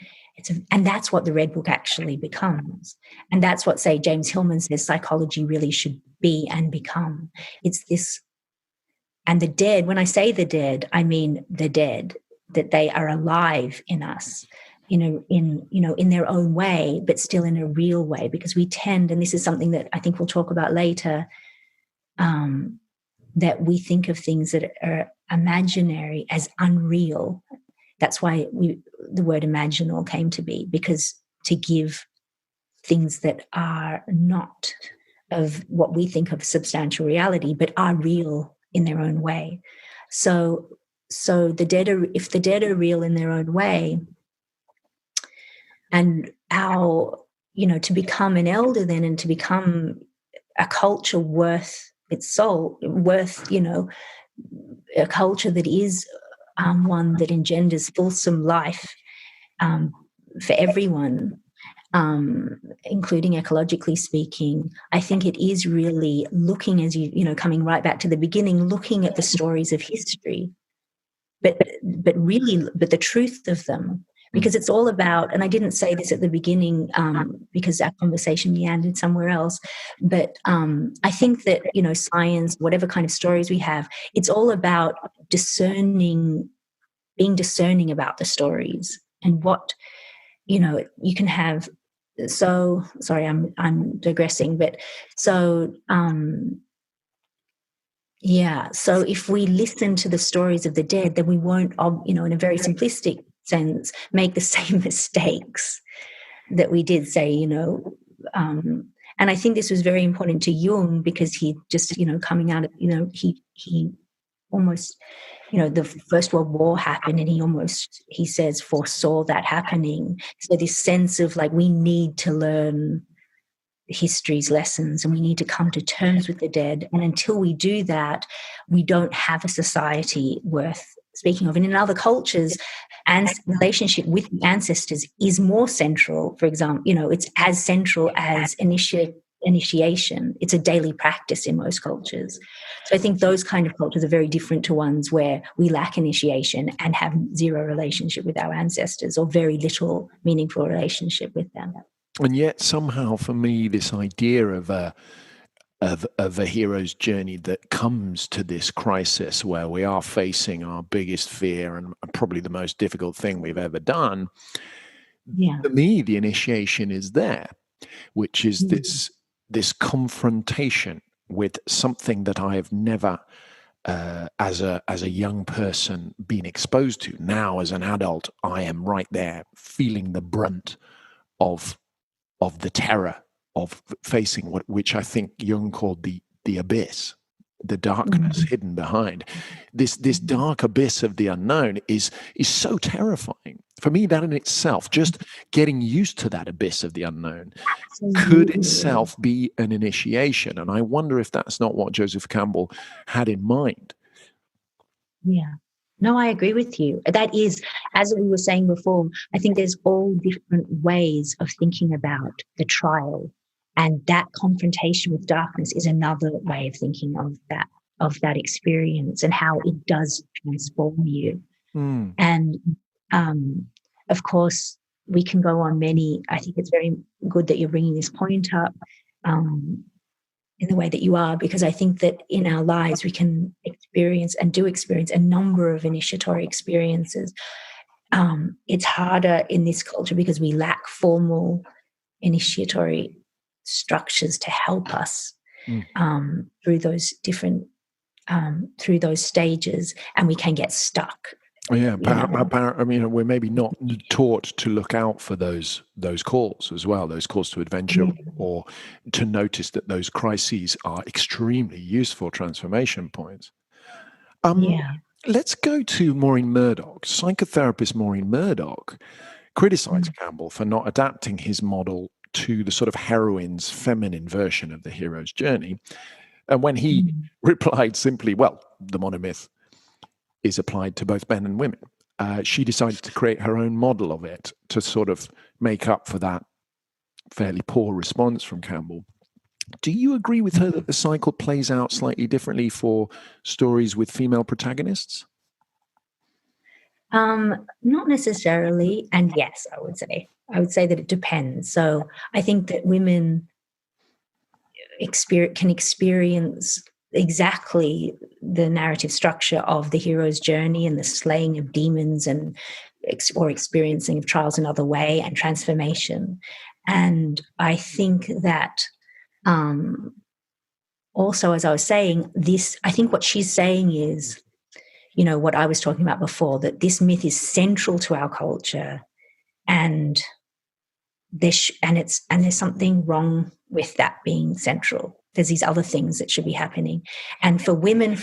[SPEAKER 1] And that's what the Redbook actually becomes. And that's what, say, James Hillman says psychology really should be and become. It's this, and the dead, when I say the dead, I mean the dead, that they are alive in us, in their own way, but still in a real way, because we tend, and this is something that I think we'll talk about later, that we think of things that are imaginary as unreal. That's why the word imaginal came to be, because to give things that are not of what we think of substantial reality, but are real in their own way. So if the dead are real in their own way, and to become an elder then, and to become a culture worth its soul, a culture that is one that engenders fulsome life for everyone, including ecologically speaking. I think it is really looking, as coming right back to the beginning, looking at the stories of history, but the truth of them, because it's all about, and I didn't say this at the beginning because our conversation meandered somewhere else, but I think that, science, whatever kind of stories we have, it's all about being discerning about the stories, and what, you can have. So sorry, I'm digressing, but so so if we listen to the stories of the dead, then we won't, in a very simplistic sense, make the same mistakes that we did, say, and I think this was very important to Jung, because he just, coming out of, he almost, the First World War happened, and he says, foresaw that happening. So this sense of like, we need to learn history's lessons, and we need to come to terms with the dead. And until we do that, we don't have a society worth speaking of. And in other cultures, and relationship with the ancestors is more central. For example, it's as central as initiation. It's a daily practice in most cultures. So I think those kind of cultures are very different to ones where we lack initiation and have zero relationship with our ancestors, or very little meaningful relationship with them.
[SPEAKER 2] And yet somehow for me, this idea of a hero's journey that comes to this crisis where we are facing our biggest fear and probably the most difficult thing we've ever done, for me, the initiation is there, which is this confrontation with something that I have never, as a young person, been exposed to. Now, as an adult, I am right there feeling the brunt of the terror of facing which I think Jung called the abyss, the darkness hidden behind. This dark abyss of the unknown is so terrifying. For me, that in itself, just getting used to that abyss of the unknown, could itself be an initiation. And I wonder if that's not what Joseph Campbell had in mind.
[SPEAKER 1] Yeah. No, I agree with you. That is, as we were saying before, I think there's all different ways of thinking about the trial, and that confrontation with darkness is another way of thinking of that experience, and how it does transform you. And of course, we can go on many. I think it's very good that you're bringing this point up in the way that you are, because I think that in our lives we can experience and do experience a number of initiatory experiences. It's harder in this culture because we lack formal initiatory structures to help us through those different through those stages, and we can get stuck.
[SPEAKER 2] Yeah, we're maybe not taught to look out for those calls as well, those calls to adventure, or to notice that those crises are extremely useful transformation points. Let's go to Maureen Murdoch. Psychotherapist Maureen Murdoch criticized Campbell for not adapting his model to the sort of heroine's feminine version of the hero's journey. And when he replied simply, well, the monomyth is applied to both men and women, she decided to create her own model of it to sort of make up for that fairly poor response from Campbell. Do you agree with her that the cycle plays out slightly differently for stories with female protagonists?
[SPEAKER 1] Not necessarily, and yes, I would say. I would say that it depends. So I think that women can experience exactly the narrative structure of the hero's journey and the slaying of demons and or experiencing of trials another way and transformation. And I think that also, as I was saying, I think what she's saying is, what I was talking about before, that this myth is central to our culture, and there's something wrong with that being central. There's these other things that should be happening. And for women,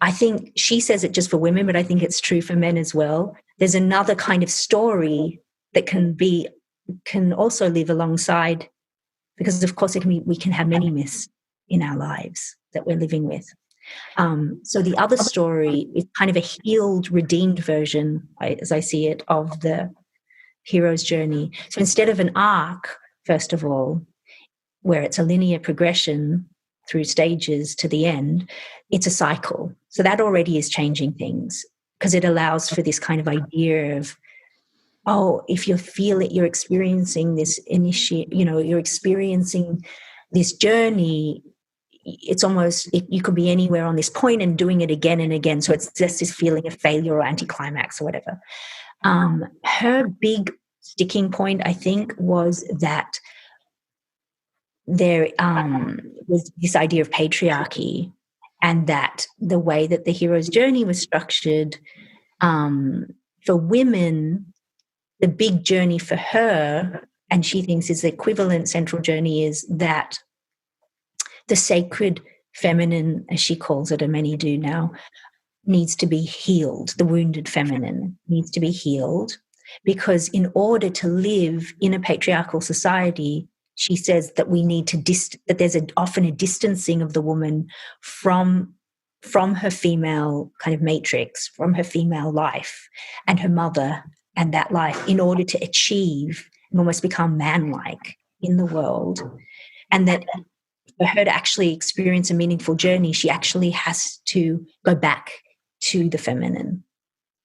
[SPEAKER 1] I think she says it just for women, but I think it's true for men as well. There's another kind of story that can also live alongside, because of course we can have many myths in our lives that we're living with. So the other story is kind of a healed, redeemed version, as I see it, of the hero's journey. So instead of an arc, first of all, where it's a linear progression through stages to the end, it's a cycle. So that already is changing things, because it allows for this kind of idea of, if you feel it, you're experiencing this you're experiencing this journey. It's almost, you could be anywhere on this point and doing it again and again. So it's just this feeling of failure or anticlimax or whatever. Her big sticking point, I think, was that there was this idea of patriarchy, and that the way that the hero's journey was structured, for women, the big journey for her, and she thinks is the equivalent central journey, is that the sacred feminine, as she calls it, and many do now, needs to be healed. The wounded feminine needs to be healed, because in order to live in a patriarchal society, she says that we need to that there's often a distancing of the woman from her female kind of matrix, from her female life and her mother and that life, in order to achieve and almost become man-like in the world. And that for her to actually experience a meaningful journey, she actually has to go back to the feminine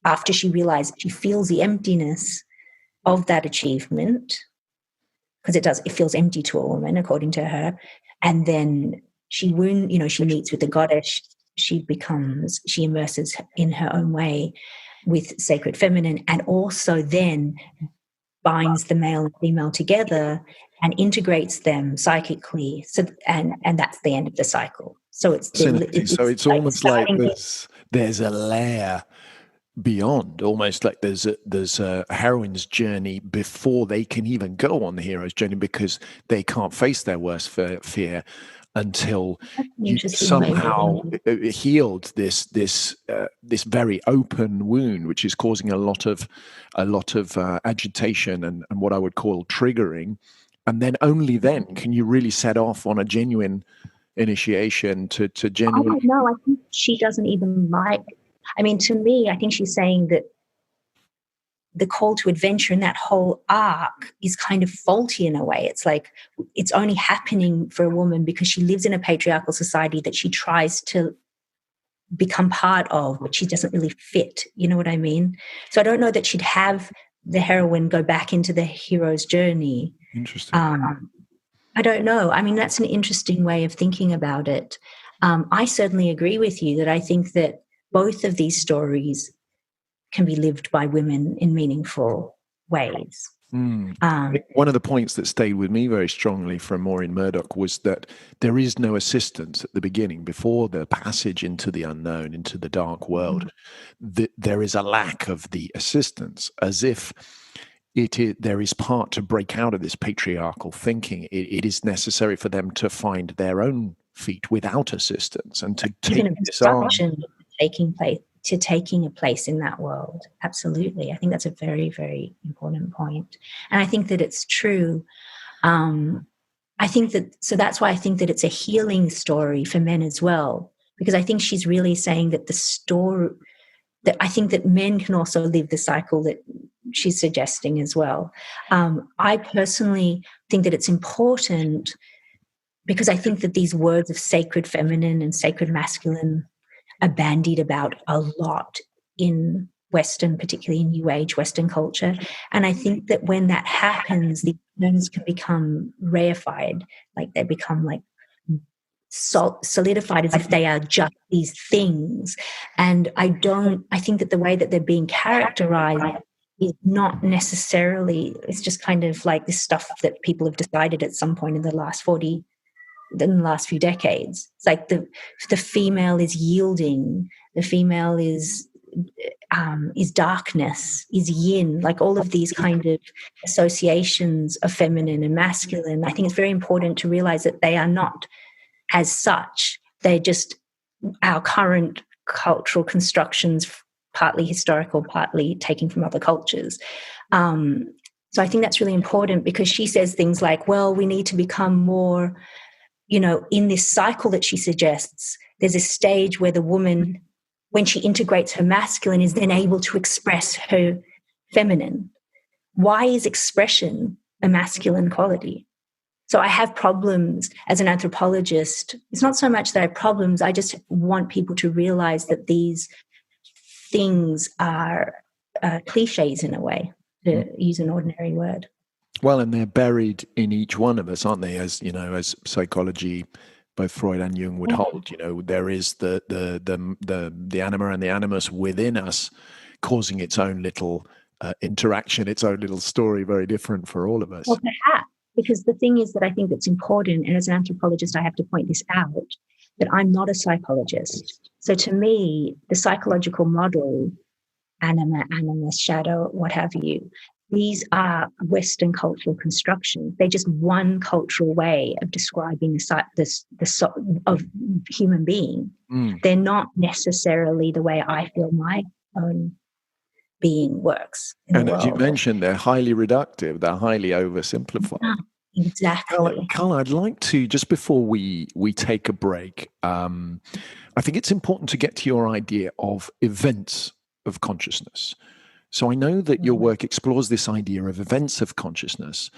[SPEAKER 1] after she realizes, she feels the emptiness of that achievement, because it feels empty to a woman, according to her. And then she meets with the goddess, she immerses in her own way with sacred feminine, and also then binds the male and female together and integrates them psychically. So, and that's the end of the cycle. So it's
[SPEAKER 2] almost like there's a layer beyond, almost like there's a heroine's journey before they can even go on the hero's journey, because they can't face their worst fear until you somehow healed this very open wound, which is causing a lot of agitation and what I would call triggering. And then only then can you really set off on a genuine initiation to genuine.
[SPEAKER 1] No, I think she doesn't even like. I mean, to me, I think she's saying that the call to adventure in that whole arc is kind of faulty in a way. It's like it's only happening for a woman because she lives in a patriarchal society that she tries to become part of, but she doesn't really fit. You know what I mean? So I don't know that she'd have the heroine go back into the hero's journey.
[SPEAKER 2] Interesting.
[SPEAKER 1] I don't know. I mean, that's an interesting way of thinking about it. I certainly agree with you that I think that both of these stories can be lived by women in meaningful ways.
[SPEAKER 2] One of the points that stayed with me very strongly from Maureen Murdoch was that there is no assistance at the beginning, before the passage into the unknown, into the dark world. There is a lack of the assistance, as if there is part to break out of this patriarchal thinking. It is necessary for them to find their own feet without assistance, and to take this on. Taking a place in that world. Absolutely. I think that's a very, very important point. And I think that it's true. I think so that's why I think that it's a healing story for men as well, because I think she's really saying that that I think that men can also live the cycle that she's suggesting as well. I personally think that it's important, because I think that these words of sacred feminine and sacred masculine are bandied about a lot
[SPEAKER 1] in Western, particularly in New Age Western culture. And I think that when that happens, the terms can become reified, like they become like solidified as if they are just these things. And I think that the way that they're being characterized is not necessarily, it's just kind of like this stuff that people have decided at some point in the last few decades. It's like the female is yielding, the female is darkness, is yin, like all of these kind of associations of feminine and masculine. I think it's very important to realize that they are not as such. They're just our current cultural constructions, partly historical, partly taken from other cultures. So I think that's really important, because she says things like, well, we need to become more, in this cycle that she suggests, there's a stage where the woman, when she integrates her masculine, is then able to express her feminine. Why is expression a masculine quality? So I have problems as an anthropologist. It's not so much that I have problems, I just want people to realize that these things are cliches in a way, to use an ordinary word.
[SPEAKER 2] Well, and they're buried in each one of us, aren't they? As as psychology, both Freud and Jung would hold. There is the anima and the animus within us, causing its own little interaction, its own little story, very different for all of us.
[SPEAKER 1] Well, perhaps, because the thing is that I think that's important, and as an anthropologist, I have to point this out, that I'm not a psychologist. So to me, the psychological model, anima, animus, shadow, what have you, these are Western cultural constructions. They're just one cultural way of describing the of human being. They're not necessarily the way I feel my own being works.
[SPEAKER 2] And as you mentioned, they're highly reductive. They're highly oversimplified.
[SPEAKER 1] Yeah, exactly.
[SPEAKER 2] Carla, I'd like to, just before we take a break, I think it's important to get to your idea of events of consciousness. So I know that your work explores this idea of events of consciousness,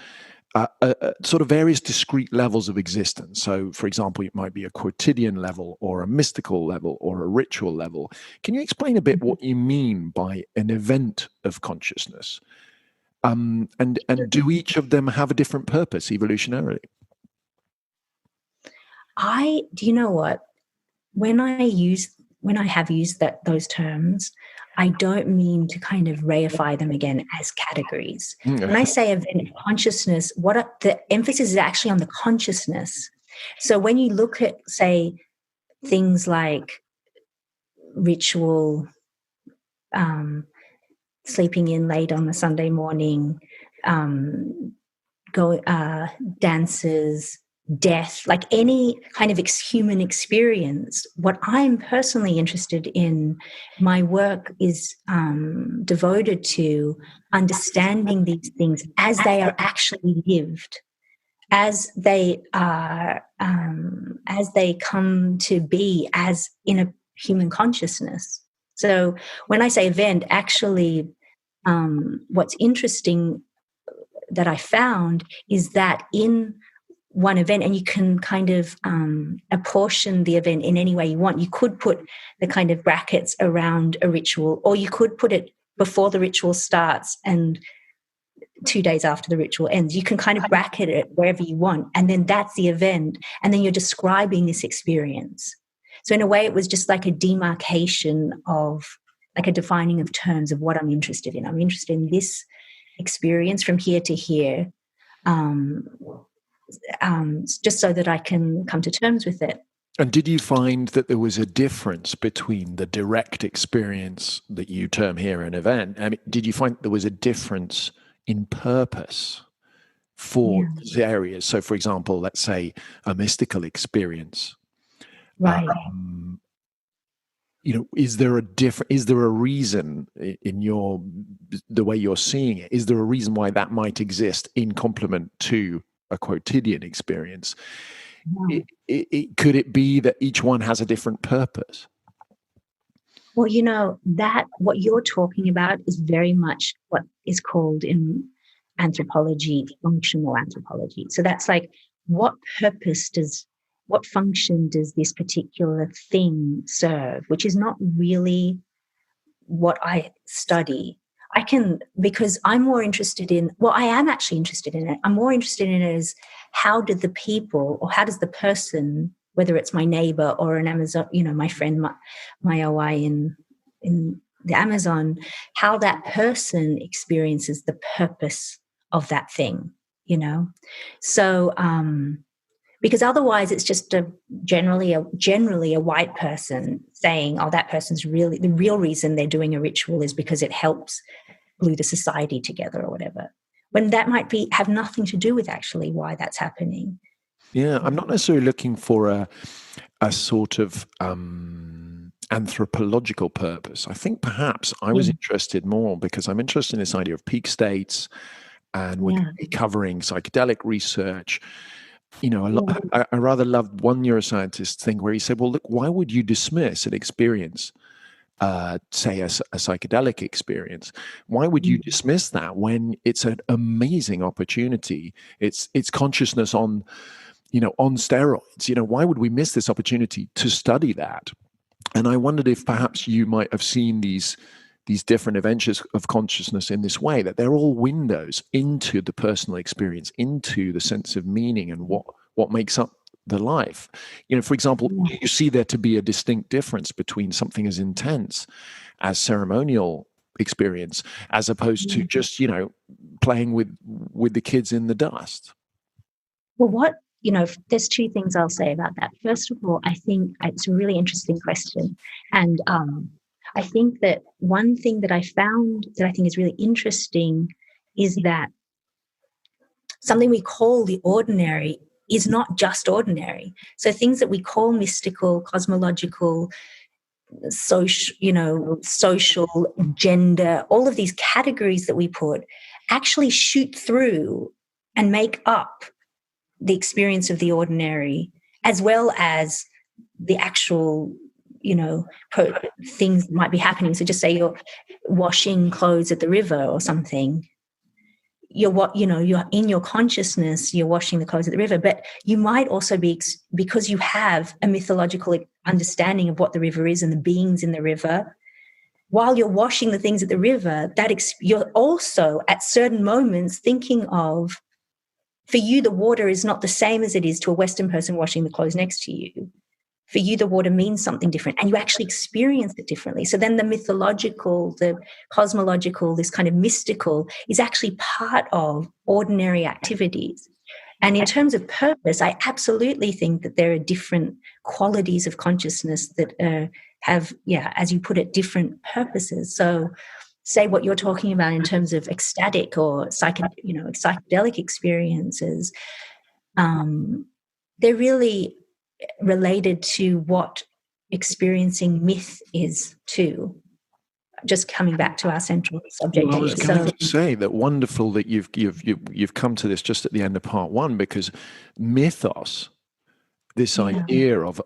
[SPEAKER 2] sort of various discrete levels of existence. So, for example, it might be a quotidian level or a mystical level or a ritual level. Can you explain a bit what you mean by an event of consciousness? And do each of them have a different purpose evolutionarily?
[SPEAKER 1] Do you know what? When I have used those terms, I don't mean to kind of reify them again as categories. When I say event of consciousness, the emphasis is actually on the consciousness. So when you look at, say, things like ritual, sleeping in late on a Sunday morning, dances, death, like any kind of human experience, what I'm personally interested in, my work is devoted to understanding these things as they are actually lived, as they come to be as in a human consciousness. So when I say event, actually, what's interesting that I found is that in one event, and you can kind of apportion the event in any way you want. You could put the kind of brackets around a ritual, or you could put it before the ritual starts and 2 days after the ritual ends. You can kind of bracket it wherever you want, and then that's the event, and then you're describing this experience. So in a way, it was just like a demarcation of, like a defining of terms of what I'm interested in. I'm interested in this experience from here to here, just so that I can come to terms with it.
[SPEAKER 2] And did you find that there was a difference between the direct experience that you term here an event? I mean, did you find there was a difference in purpose for these areas? So, for example, let's say a mystical experience.
[SPEAKER 1] Right.
[SPEAKER 2] Is there a reason in the way you're seeing it? Is there a reason why that might exist in complement to a quotidian experience? Could it be that each one has a different purpose?
[SPEAKER 1] Well, that what you're talking about is very much what is called in anthropology functional anthropology. So that's like, what function does this particular thing serve, which is not really what I study. Because I'm more interested in, I am actually interested in it. I'm more interested in it as how did the people, or how does the person, whether it's my neighbor or an Amazon, my friend, my OI in the Amazon, how that person experiences the purpose of that thing, So, because otherwise it's just generally a white person saying, oh, that person's really, the real reason they're doing a ritual is because it helps glue the society together or whatever, when that might have nothing to do with actually why that's happening.
[SPEAKER 2] Yeah, I'm not necessarily looking for a sort of anthropological purpose. I think perhaps I was interested more because I'm interested in this idea of peak states, and we're going to be covering psychedelic research. I rather loved one neuroscientist thing where he said, well, look, why would you dismiss an experience, say a psychedelic experience? Why would you dismiss that when it's an amazing opportunity? It's consciousness on steroids. Why would we miss this opportunity to study that? And I wondered if perhaps you might have seen these different adventures of consciousness in this way, that they're all windows into the personal experience, into the sense of meaning and what makes up the life. For example, you see there to be a distinct difference between something as intense as ceremonial experience as opposed to just, playing with the kids in the dust.
[SPEAKER 1] Well, there's two things I'll say about that. First of all, I think it's a really interesting question. And I think that one thing that I found that I think is really interesting is that something we call the ordinary is not just ordinary. So things that we call mystical, cosmological, social, gender, all of these categories that we put actually shoot through and make up the experience of the ordinary, as well as the actual, things that might be happening. So just say you're washing clothes at the river or something. You're in your consciousness, you're washing the clothes at the river, but you might also be, because you have a mythological understanding of what the river is and the beings in the river, while you're washing the things at the river, you're also at certain moments thinking of, for you, the water is not the same as it is to a Western person washing the clothes next to you. For you, the water means something different, and you actually experience it differently. So then the mythological, the cosmological, this kind of mystical is actually part of ordinary activities. And in terms of purpose, I absolutely think that there are different qualities of consciousness that have, as you put it, different purposes. So say what you're talking about in terms of ecstatic or psychedelic experiences, they're really related to what experiencing myth is too. Just coming back to our central subject.
[SPEAKER 2] Well, I was going to say that wonderful that you've come to this just at the end of part one, because mythos, this idea of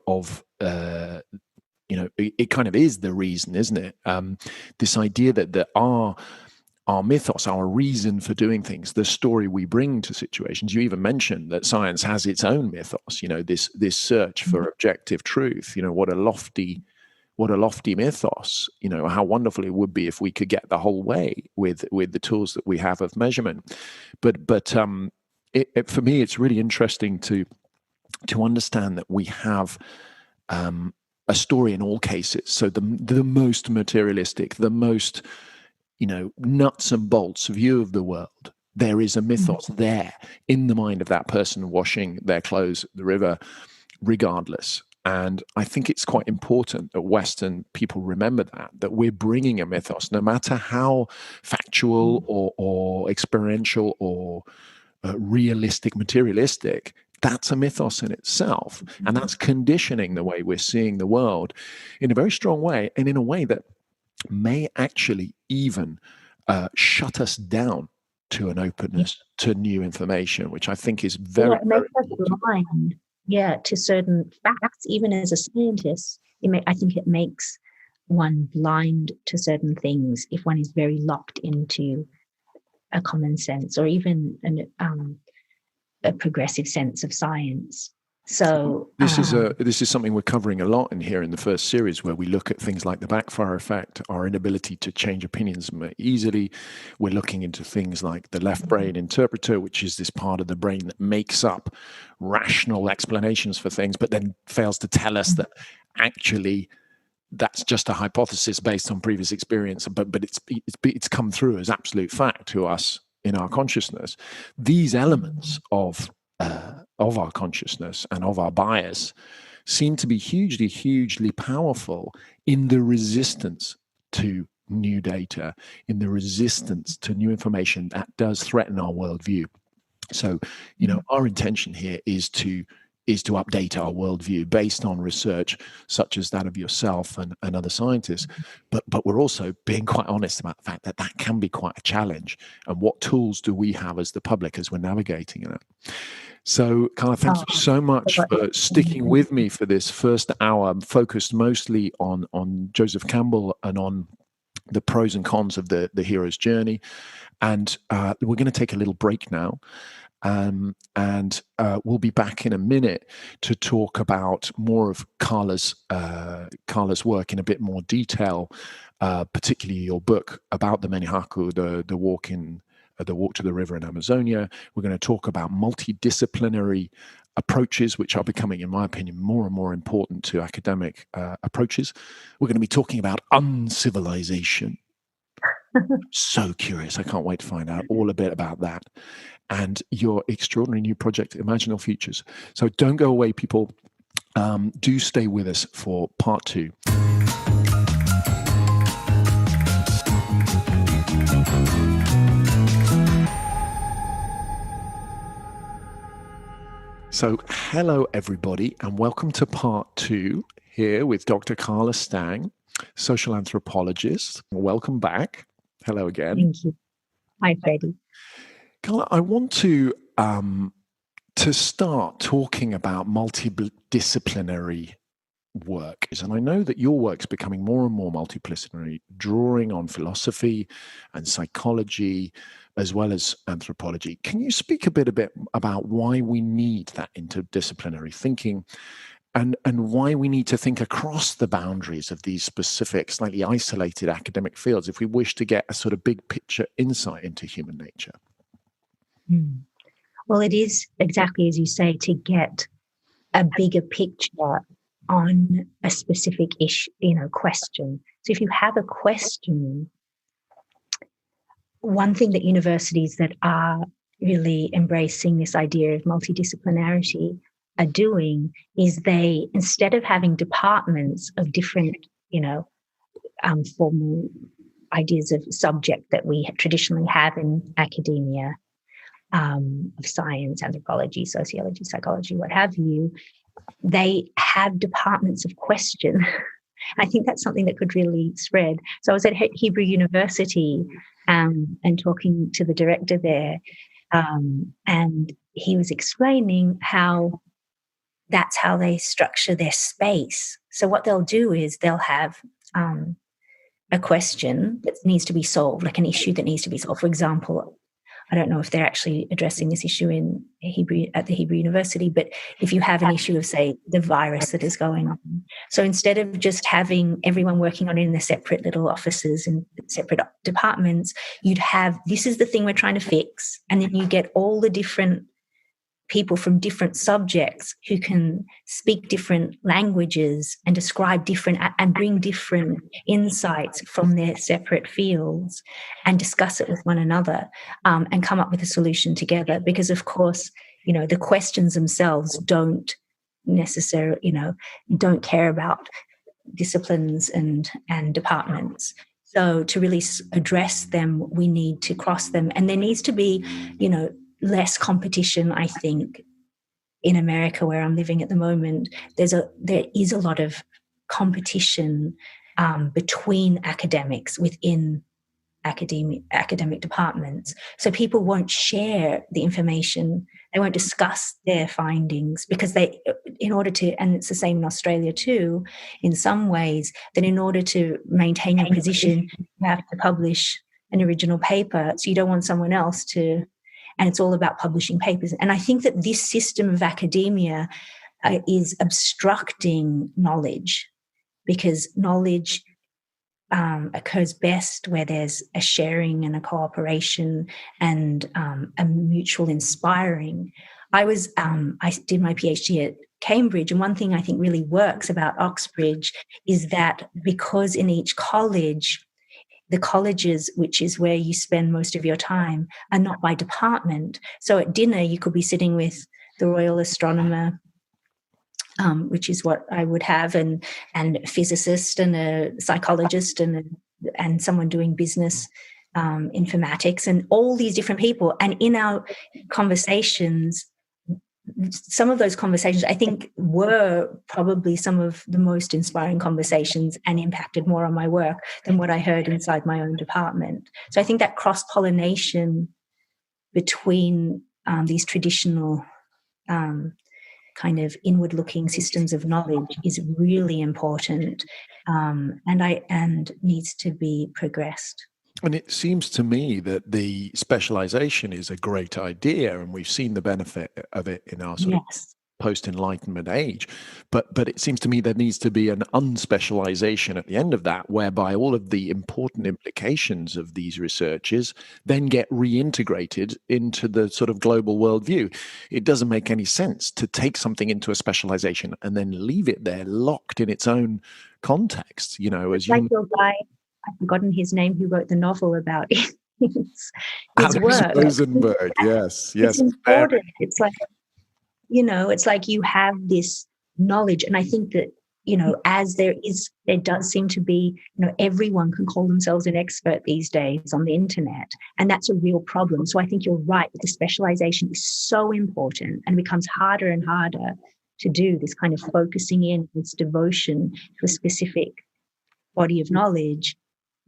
[SPEAKER 2] it kind of is the reason, isn't it? This idea that our mythos, our reason for doing things, the story we bring to situations. You even mentioned that science has its own mythos. This search for objective truth. What a lofty mythos. How wonderful it would be if we could get the whole way with the tools that we have of measurement. But for me, it's really interesting to understand that we have a story in all cases. So the most materialistic, the most nuts and bolts view of the world, there is a mythos there in the mind of that person washing their clothes at the river, regardless. And I think it's quite important that Western people remember that we're bringing a mythos, no matter how factual or experiential or realistic, materialistic. That's a mythos in itself. And that's conditioning the way we're seeing the world in a very strong way, and in a way that may actually even shut us down to an openness to new information, which I think is very,
[SPEAKER 1] it makes us blind, to certain facts. Even as a scientist, I think it makes one blind to certain things if one is very locked into a common sense or even a progressive sense of science. So
[SPEAKER 2] this is something we're covering a lot in here in the first series, where we look at things like the backfire effect, our inability to change opinions easily. We're looking into things like the left brain interpreter, which is this part of the brain that makes up rational explanations for things, but then fails to tell us that actually that's just a hypothesis based on previous experience, but it's come through as absolute fact to us in our consciousness. These elements of our consciousness and of our bias seem to be hugely powerful in the resistance to new data, in the resistance to new information that does threaten our worldview. So, our intention here is to update our worldview based on research such as that of yourself and other scientists. But we're also being quite honest about the fact that that can be quite a challenge. And what tools do we have as the public as we're navigating it? So, Carla, thank you so much for sticking with me for this first hour. I'm focused mostly on Joseph Campbell and on the pros and cons of the hero's journey. And we're going to take a little break now. And we'll be back in a minute to talk about more of Carla's work in a bit more detail, particularly your book about the Mehinaku, the walk to the river in Amazonia. We're going to talk about multidisciplinary approaches, which are becoming, in my opinion, more and more important to academic approaches. We're going to be talking about uncivilization. So curious. I can't wait to find out all a bit about that. And your extraordinary new project, Imaginal Futures. So don't go away, people. Do stay with us for part 2. So hello, everybody, and welcome to part 2 here with Dr. Carla Stang, social anthropologist. Welcome back. Hello again.
[SPEAKER 1] Thank you. Hi, Freddie.
[SPEAKER 2] Carla, I want to start talking about multidisciplinary work. And I know that your work's becoming more and more multidisciplinary, drawing on philosophy and psychology, as well as anthropology. Can you speak a bit about why we need that interdisciplinary thinking and why we need to think across the boundaries of these specific, slightly isolated academic fields if we wish to get a sort of big picture insight into human nature?
[SPEAKER 1] Well, it is exactly as you say, to get a bigger picture on a specific issue, question. So if you have a question, one thing that universities that are really embracing this idea of multidisciplinarity are doing is they, instead of having departments of different, formal ideas of subject that we traditionally have in academia, of science, anthropology, sociology, psychology, what have you, they have departments of question. I think that's something that could really spread. So I was at Hebrew University and talking to the director there, and he was explaining how that's how they structure their space. So what they'll do is they'll have a question that needs to be solved, like an issue that needs to be solved. For example, I don't know if they're actually addressing this issue at the Hebrew University, but if you have an issue of, say, the virus that is going on. So instead of just having everyone working on it in their separate little offices and separate departments, you'd have, this is the thing we're trying to fix. And then you get all the different people from different subjects who can speak different languages and describe different and bring different insights from their separate fields and discuss it with one another, and come up with a solution together. Because of course, the questions themselves don't necessarily, don't care about disciplines and departments. So to really address them, we need to cross them, and there needs to be, less competition. I think in America, where I'm living at the moment, there is a lot of competition between academics within academic departments. So people won't share the information, they won't discuss their findings, because in order to, and it's the same in Australia too, in some ways, that in order to maintain your position, you have to publish an original paper. So you don't want someone else to, and it's all about publishing papers. And I think that this system of academia is obstructing knowledge, because knowledge occurs best where there's a sharing and a cooperation and a mutual inspiring. I did my PhD at Cambridge, and one thing I think really works about Oxbridge is that because in each college, the colleges, which is where you spend most of your time, are not by department. So at dinner, you could be sitting with the Royal Astronomer, which is what I would have, and a physicist and a psychologist and someone doing business informatics, and all these different people. And in our conversations, some of those conversations, I think, were probably some of the most inspiring conversations and impacted more on my work than what I heard inside my own department. So I think that cross-pollination between these traditional kind of inward-looking systems of knowledge is really important, and needs to be progressed.
[SPEAKER 2] And it seems to me that the specialization is a great idea, and we've seen the benefit of it in our sort of post-enlightenment age. But it seems to me there needs to be an unspecialization at the end of that, whereby all of the important implications of these researches then get reintegrated into the sort of global worldview. It doesn't make any sense to take something into a specialization and then leave it there locked in its own context, you know, as
[SPEAKER 1] like your guy, I've forgotten his name, who wrote the novel about his work.
[SPEAKER 2] Rosenberg, yes.
[SPEAKER 1] It's important. It's like, you know, it's like you have this knowledge. And I think that, you know, as there does seem to be, you know, everyone can call themselves an expert these days on the internet. And that's a real problem. So I think you're right. The specialization is so important, and it becomes harder and harder to do this kind of focusing in, this devotion to a specific body of knowledge.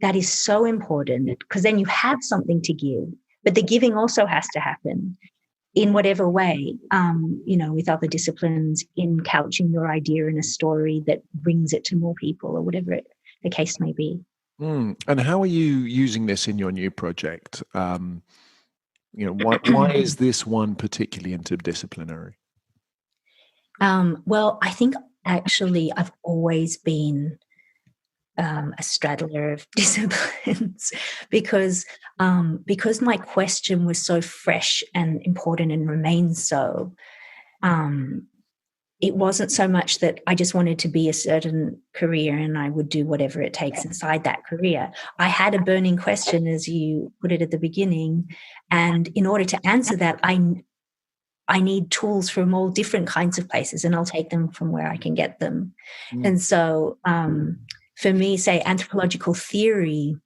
[SPEAKER 1] That is so important, because then you have something to give, but the giving also has to happen in whatever way, you know, with other disciplines, in couching your idea in a story that brings it to more people, or whatever the case may be.
[SPEAKER 2] And how are you using this in your new project? You know, why is this one particularly interdisciplinary?
[SPEAKER 1] Well, I think actually I've always been a straddler of disciplines, because my question was so fresh and important and remains so. It wasn't so much that I just wanted to be a certain career and I would do whatever it takes inside that career. I had a burning question, as you put it at the beginning, and in order to answer that, I need tools from all different kinds of places, and I'll take them from where I can get them. And so for me, say, anthropological theory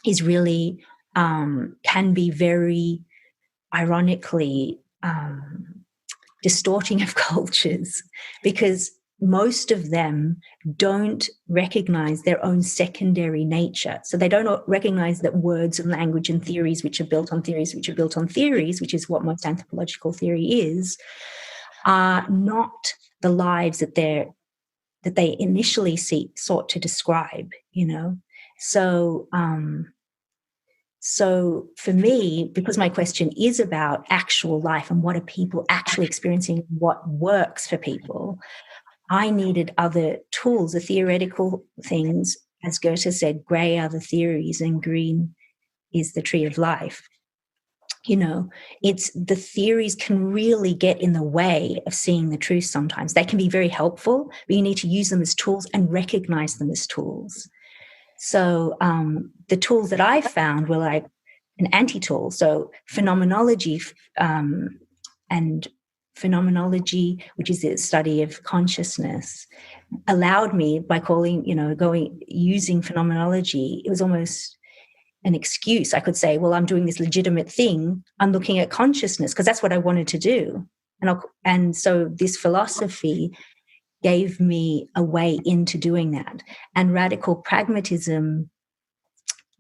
[SPEAKER 1] is really, can be very ironically distorting of cultures, because most of them don't recognize their own secondary nature. So they don't recognize that words and language and theories which are built on theories, which are built on theories, which is what most anthropological theory is, are not the lives that they initially sought to describe, you know. So so for me, because my question is about actual life and what are people actually experiencing, what works for people, I needed other tools, the theoretical things. As Goethe said, grey are the theories and green is the tree of life. You know, it's the theories can really get in the way of seeing the truth sometimes. They can be very helpful, but you need to use them as tools and recognize them as tools. So the tools that I found were like an anti-tool. So phenomenology, and phenomenology, which is the study of consciousness, allowed me, by using phenomenology, it was almost an excuse. I could say, well, I'm doing this legitimate thing. I'm looking at consciousness because that's what I wanted to do. And so this philosophy gave me a way into doing that. And radical pragmatism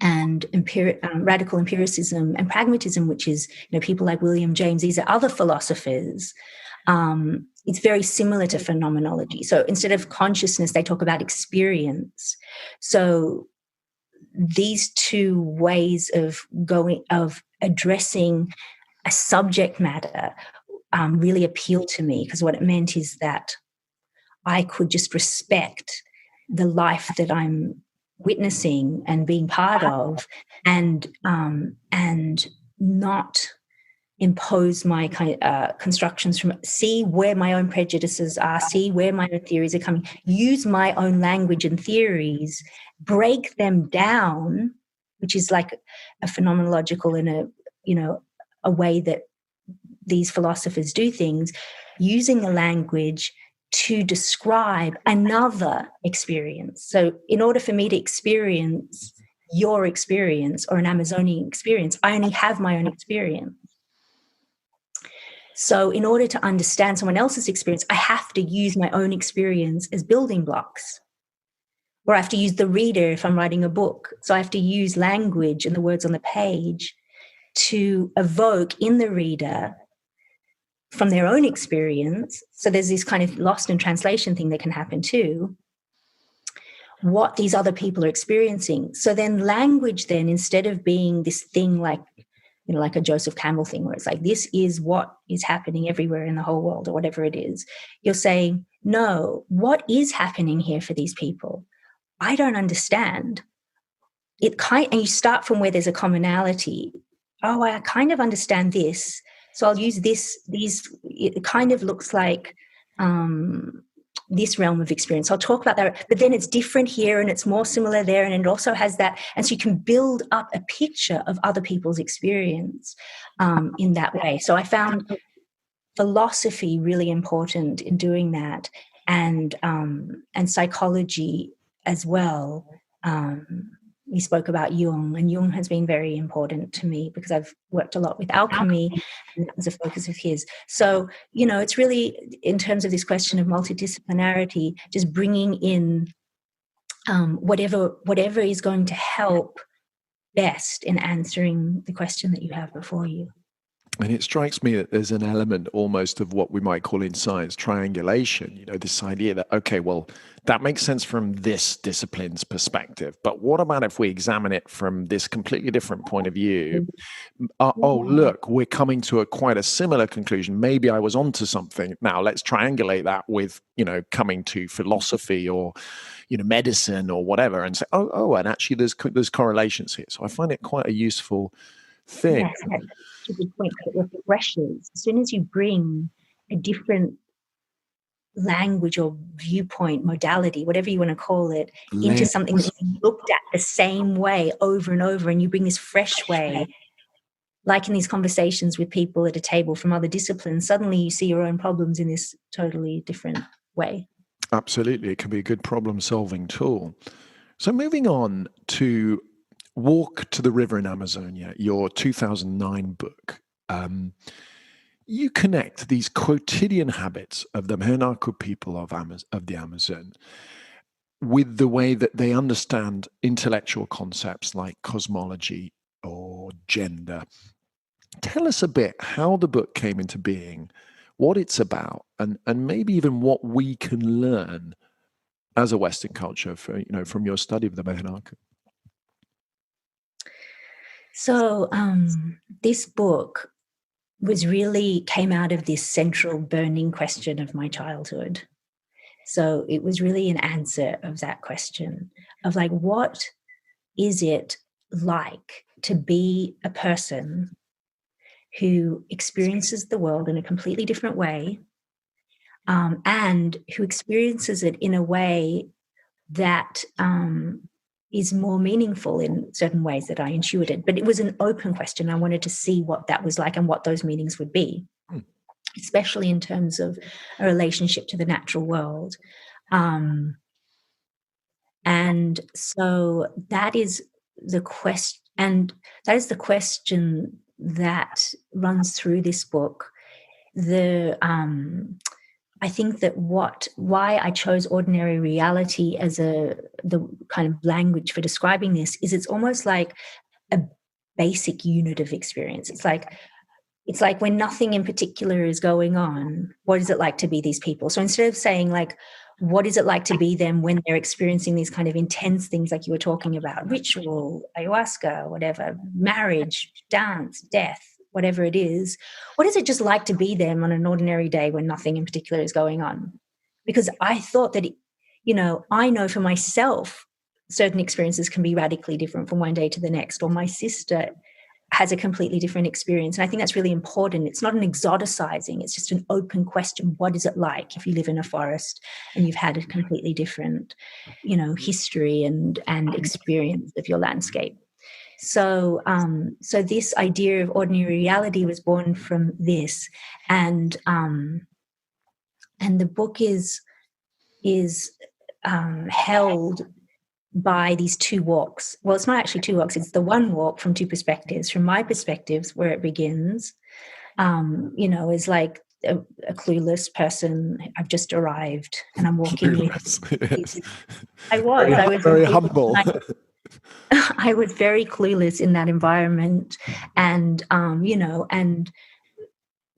[SPEAKER 1] and radical empiricism and pragmatism, which is, you know, people like William James, these are other philosophers. It's very similar to phenomenology. So instead of consciousness, they talk about experience. So these two ways of addressing a subject matter really appealed to me, because what it meant is that I could just respect the life that I'm witnessing and being part of, and not impose my kind of constructions from, see where my own prejudices are, see where my own theories are coming, use my own language and theories, break them down, which is like a phenomenological in a way that these philosophers do things, using a language to describe another experience. So in order for me to experience your experience or an Amazonian experience, I only have my own experience. So in order to understand someone else's experience, I have to use my own experience as building blocks. Or I have to use the reader if I'm writing a book. So I have to use language and the words on the page to evoke in the reader from their own experience. So there's this kind of lost in translation thing that can happen too, what these other people are experiencing. So then language then, instead of being this thing like a Joseph Campbell thing where it's like, this is what is happening everywhere in the whole world or whatever it is, you're saying, no, what is happening here for these people? I don't understand. And you start from where there's a commonality. Oh, I kind of understand this. So I'll use it kind of looks like this realm of experience. I'll talk about that, but then it's different here and it's more similar there, and it also has that. And so you can build up a picture of other people's experience in that way. So I found philosophy really important in doing that, and psychology as well. We spoke about Jung, and Jung has been very important to me because I've worked a lot with alchemy, and that was a focus of his. So, it's really, in terms of this question of multidisciplinarity, just bringing in whatever is going to help best in answering the question that you have before you.
[SPEAKER 2] And it strikes me that there's an element almost of what we might call in science triangulation, this idea that, okay, well, that makes sense from this discipline's perspective, but what about if we examine it from this completely different point of view? Oh, look, we're coming to quite a similar conclusion. Maybe I was onto something. Now let's triangulate that with, coming to philosophy or, medicine or whatever, and say, oh, and actually there's correlations here. So I find it quite a useful thing.
[SPEAKER 1] Yes, that's a good point, because it refreshes. As soon as you bring a different language or viewpoint, modality, whatever you want to call it, into something that's looked at the same way over and over, and you bring this fresh way, like in these conversations with people at a table from other disciplines, suddenly you see your own problems in this totally different way.
[SPEAKER 2] Absolutely. It can be a good problem-solving tool. So moving on to Walk to the River in Amazonia, your 2009 book, you connect these quotidian habits of the Mehinaku people of the Amazon with the way that they understand intellectual concepts like cosmology or gender. Tell us a bit how the book came into being, what it's about, and maybe even what we can learn as a Western culture from your study of the Mehinaku.
[SPEAKER 1] So this book came out of this central burning question of my childhood. So it was really an answer of that question of like, what is it like to be a person who experiences the world in a completely different way, and who experiences it in a way that is more meaningful in certain ways that I intuited. But it was an open question. I wanted to see what that was like and what those meanings would be, especially in terms of a relationship to the natural world. And so that is the question, and that is the question that runs through this book. I think that why I chose ordinary reality as the kind of language for describing this is it's almost like a basic unit of experience. It's like when nothing in particular is going on, what is it like to be these people? So instead of saying like, what is it like to be them when they're experiencing these kind of intense things like you were talking about, ritual, ayahuasca, whatever, marriage, dance, death, whatever it is, what is it just like to be them on an ordinary day when nothing in particular is going on? Because I thought that, I know for myself, certain experiences can be radically different from one day to the next, or my sister has a completely different experience. And I think that's really important. It's not an exoticizing, it's just an open question. What is it like if you live in a forest and you've had a completely different, history and experience of your landscape? So this idea of ordinary reality was born from this. And the book is held by these two walks. Well, it's not actually two walks. It's the one walk from two perspectives. From my perspectives, where it begins, is like a clueless person. I've just arrived and I'm walking
[SPEAKER 2] Yes.
[SPEAKER 1] I was
[SPEAKER 2] very humble.
[SPEAKER 1] I was very clueless in that environment, and and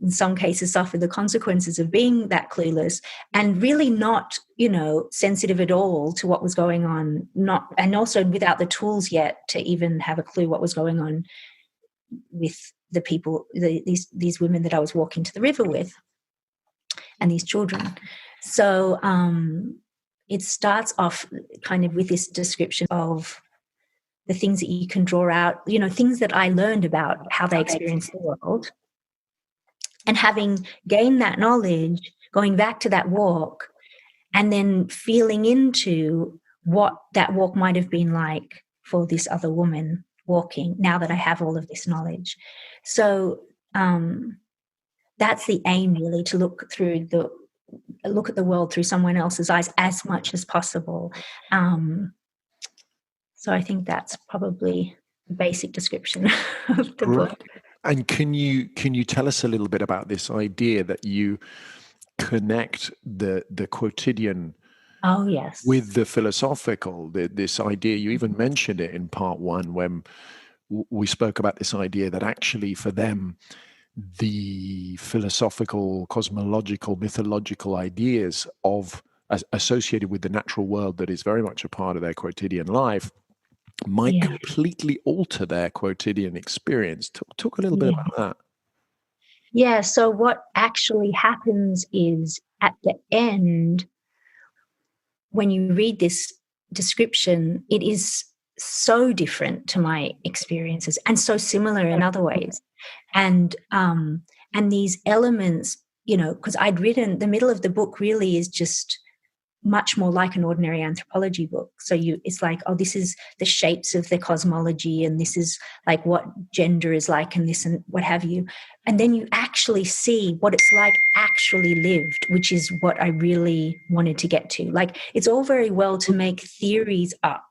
[SPEAKER 1] in some cases suffer the consequences of being that clueless, and really not, sensitive at all to what was going on, and also without the tools yet to even have a clue what was going on with the people, these women that I was walking to the river with, and these children. So it starts off kind of with this description of the things that you can draw out, things that I learned about how they experience the world. And having gained that knowledge, going back to that walk, and then feeling into what that walk might have been like for this other woman walking, now that I have all of this knowledge. So that's the aim, really, to look at the world through someone else's eyes as much as possible. So I think that's probably the basic description of the book.
[SPEAKER 2] And can you tell us a little bit about this idea that you connect the quotidian with the philosophical, this idea? You even mentioned it in part one when we spoke about this idea that actually for them, the philosophical, cosmological, mythological ideas associated with the natural world that is very much a part of their quotidian life might completely alter their quotidian experience. Talk a little bit about that.
[SPEAKER 1] Yeah, so what actually happens is at the end, when you read this description, it is so different to my experiences and so similar in other ways. And these elements, because I'd written, the middle of the book really is just much more like an ordinary anthropology book. So it's like, oh, this is the shapes of the cosmology, and this is like what gender is like, and this and what have you. And then you actually see what it's like actually lived, which is what I really wanted to get to. Like, it's all very well to make theories up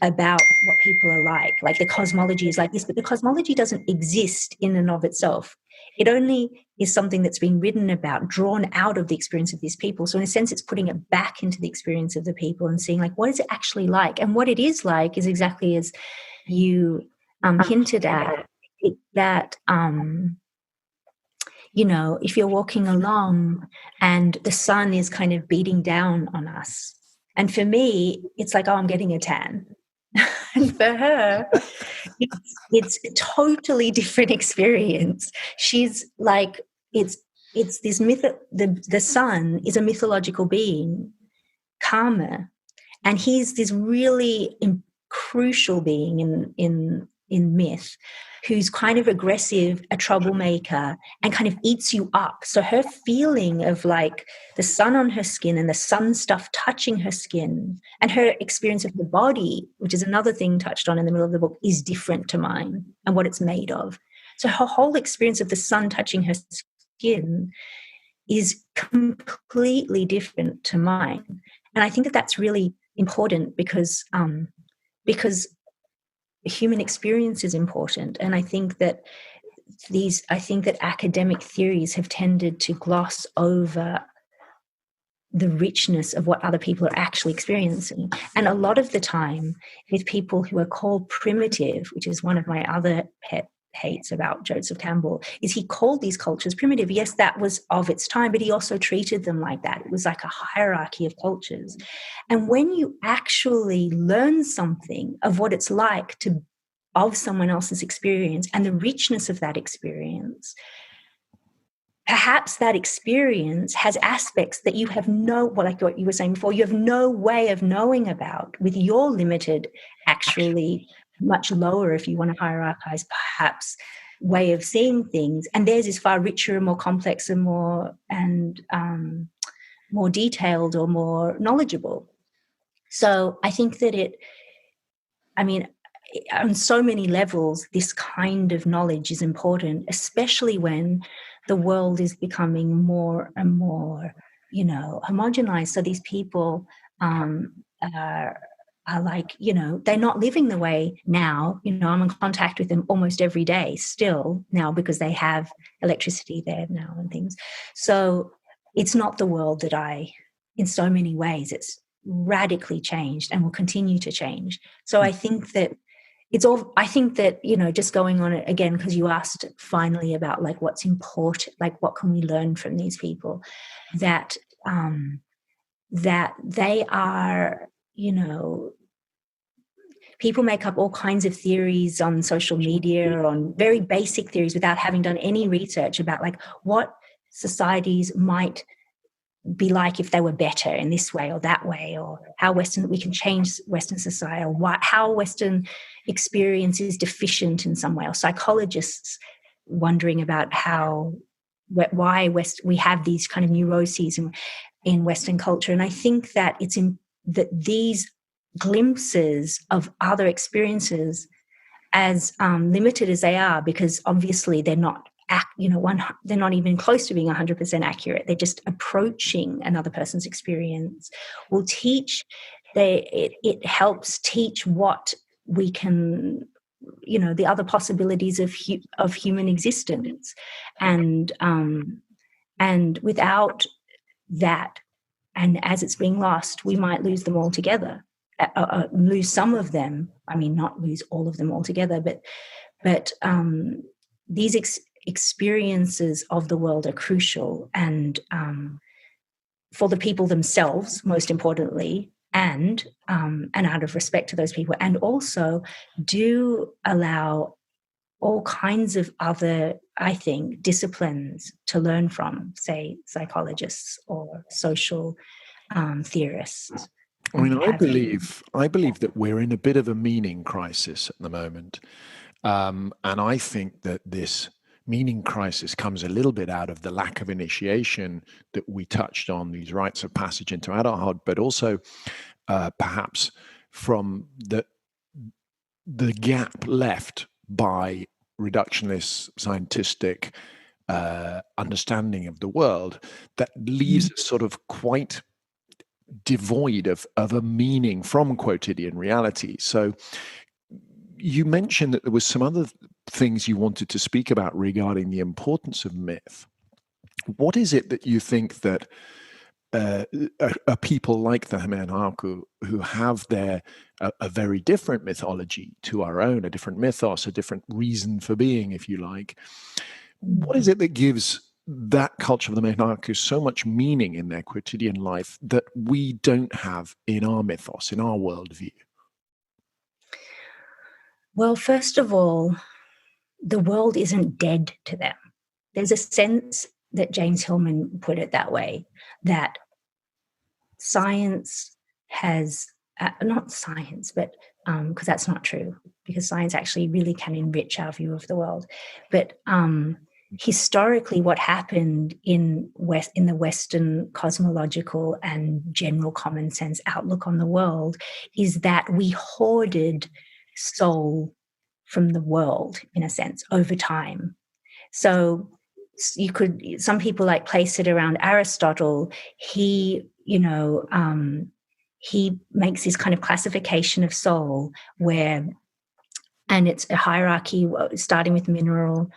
[SPEAKER 1] about what people are like the cosmology is like this, but the cosmology doesn't exist in and of itself. It only is something that's been written about, drawn out of the experience of these people. So in a sense, it's putting it back into the experience of the people and seeing, like, what is it actually like? And what it is like is exactly as you hinted at, that, if you're walking along and the sun is kind of beating down on us, and for me, it's like, oh, I'm getting a tan. And for her, it's a totally different experience. She's like, it's this the sun is a mythological being, Karma, and he's this really crucial being in myth, who's kind of aggressive, a troublemaker, and kind of eats you up. So her feeling of like the sun on her skin and the sun stuff touching her skin, and her experience of the body, which is another thing touched on in the middle of the book, is different to mine and what it's made of. So her whole experience of the sun touching her skin is completely different to mine. And I think that that's really important because human experience is important. And I think that academic theories have tended to gloss over the richness of what other people are actually experiencing. And a lot of the time with people who are called primitive, which is one of my other pet hates about Joseph Campbell, is he called these cultures primitive. Yes, that was of its time, but he also treated them like that. It was like a hierarchy of cultures. And when you actually learn something of what it's like to of someone else's experience and the richness of that experience, perhaps that experience has aspects that you have like what you were saying before, you have no way of knowing about with your limited, actually much lower, if you want to hierarchize, perhaps, way of seeing things. And theirs is far richer and more complex and more detailed or more knowledgeable. So I think that on so many levels, this kind of knowledge is important, especially when the world is becoming more and more, homogenized. So these people are like, they're not living the way now. I'm in contact with them almost every day still now because they have electricity there now and things. So it's not the world that in so many ways, it's radically changed and will continue to change. So I think that just going on it again, because you asked finally about like what's important, like what can we learn from these people, that they are, people make up all kinds of theories on social media, on very basic theories without having done any research about like what societies might be like if they were better in this way or that way, or how we can change Western society, or how Western experience is deficient in some way, or psychologists wondering about why we have these kind of neuroses in Western culture. And I think that that these glimpses of other experiences, as limited as they are, because obviously they're not they're not even close to being 100% accurate. They're just approaching another person's experience. Will teach. It helps teach what we can, the other possibilities of human existence, and without that, and as it's being lost, we might lose them altogether. Lose some of them. I mean, not lose all of them altogether, but these experiences of the world are crucial, and for the people themselves, most importantly, and out of respect to those people, and also do allow all kinds of other, I think, disciplines to learn from, say, psychologists or social theorists.
[SPEAKER 2] I mean, I believe that we're in a bit of a meaning crisis at the moment, and I think that this meaning crisis comes a little bit out of the lack of initiation that we touched on, these rites of passage into adulthood, but also perhaps from the gap left by reductionist scientific understanding of the world that leaves us sort of quite devoid of a meaning from quotidian reality. So you mentioned that there was some other things you wanted to speak about regarding the importance of myth. What is it that you think that a people like the Mehinaku, who have a very different mythology to our own, a different mythos, a different reason for being, if you like, what is it that gives that culture of the Mehinaku so much meaning in their quotidian life that we don't have in our mythos, in our worldview?
[SPEAKER 1] Well, first of all, the world isn't dead to them. There's a sense that James Hillman put it that way, that science has, not science, but because that's not true, because science actually really can enrich our view of the world. But historically, what happened in the Western cosmological and general common sense outlook on the world is that we hoarded soul from the world, in a sense, over time. So some people like place it around Aristotle. He makes this kind of classification of soul and it's a hierarchy starting with mineral,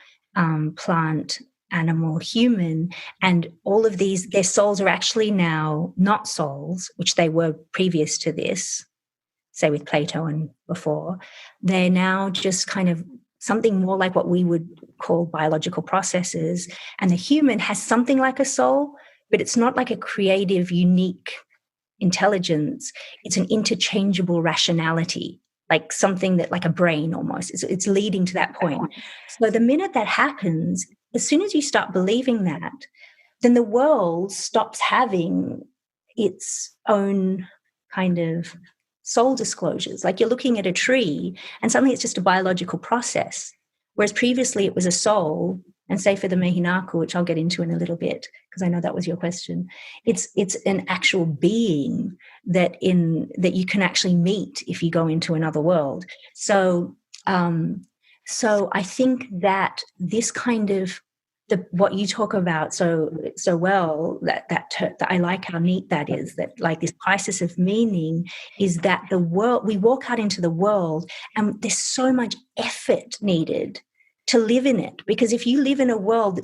[SPEAKER 1] plant, animal, human, and all of these, their souls are actually now not souls, which they were previous to this, say with Plato and before. They're now just kind of something more like what we would call biological processes. And the human has something like a soul, but it's not like a creative, unique intelligence. It's an interchangeable rationality. like something that, like a brain almost. It's leading to that point. So the minute that happens, as soon as you start believing that, then the world stops having its own kind of soul disclosures. Like you're looking at a tree and suddenly it's just a biological process. Whereas previously it was a soul, and say for the Mehinaku, which I'll get into in a little bit, because I know that was your question, it's an actual being that you can actually meet if you go into another world. So I think that this kind of what you talk about so well, that I like how neat that is, that like this crisis of meaning is that the world, we walk out into the world and there's so much effort needed to live in it, because if you live in a world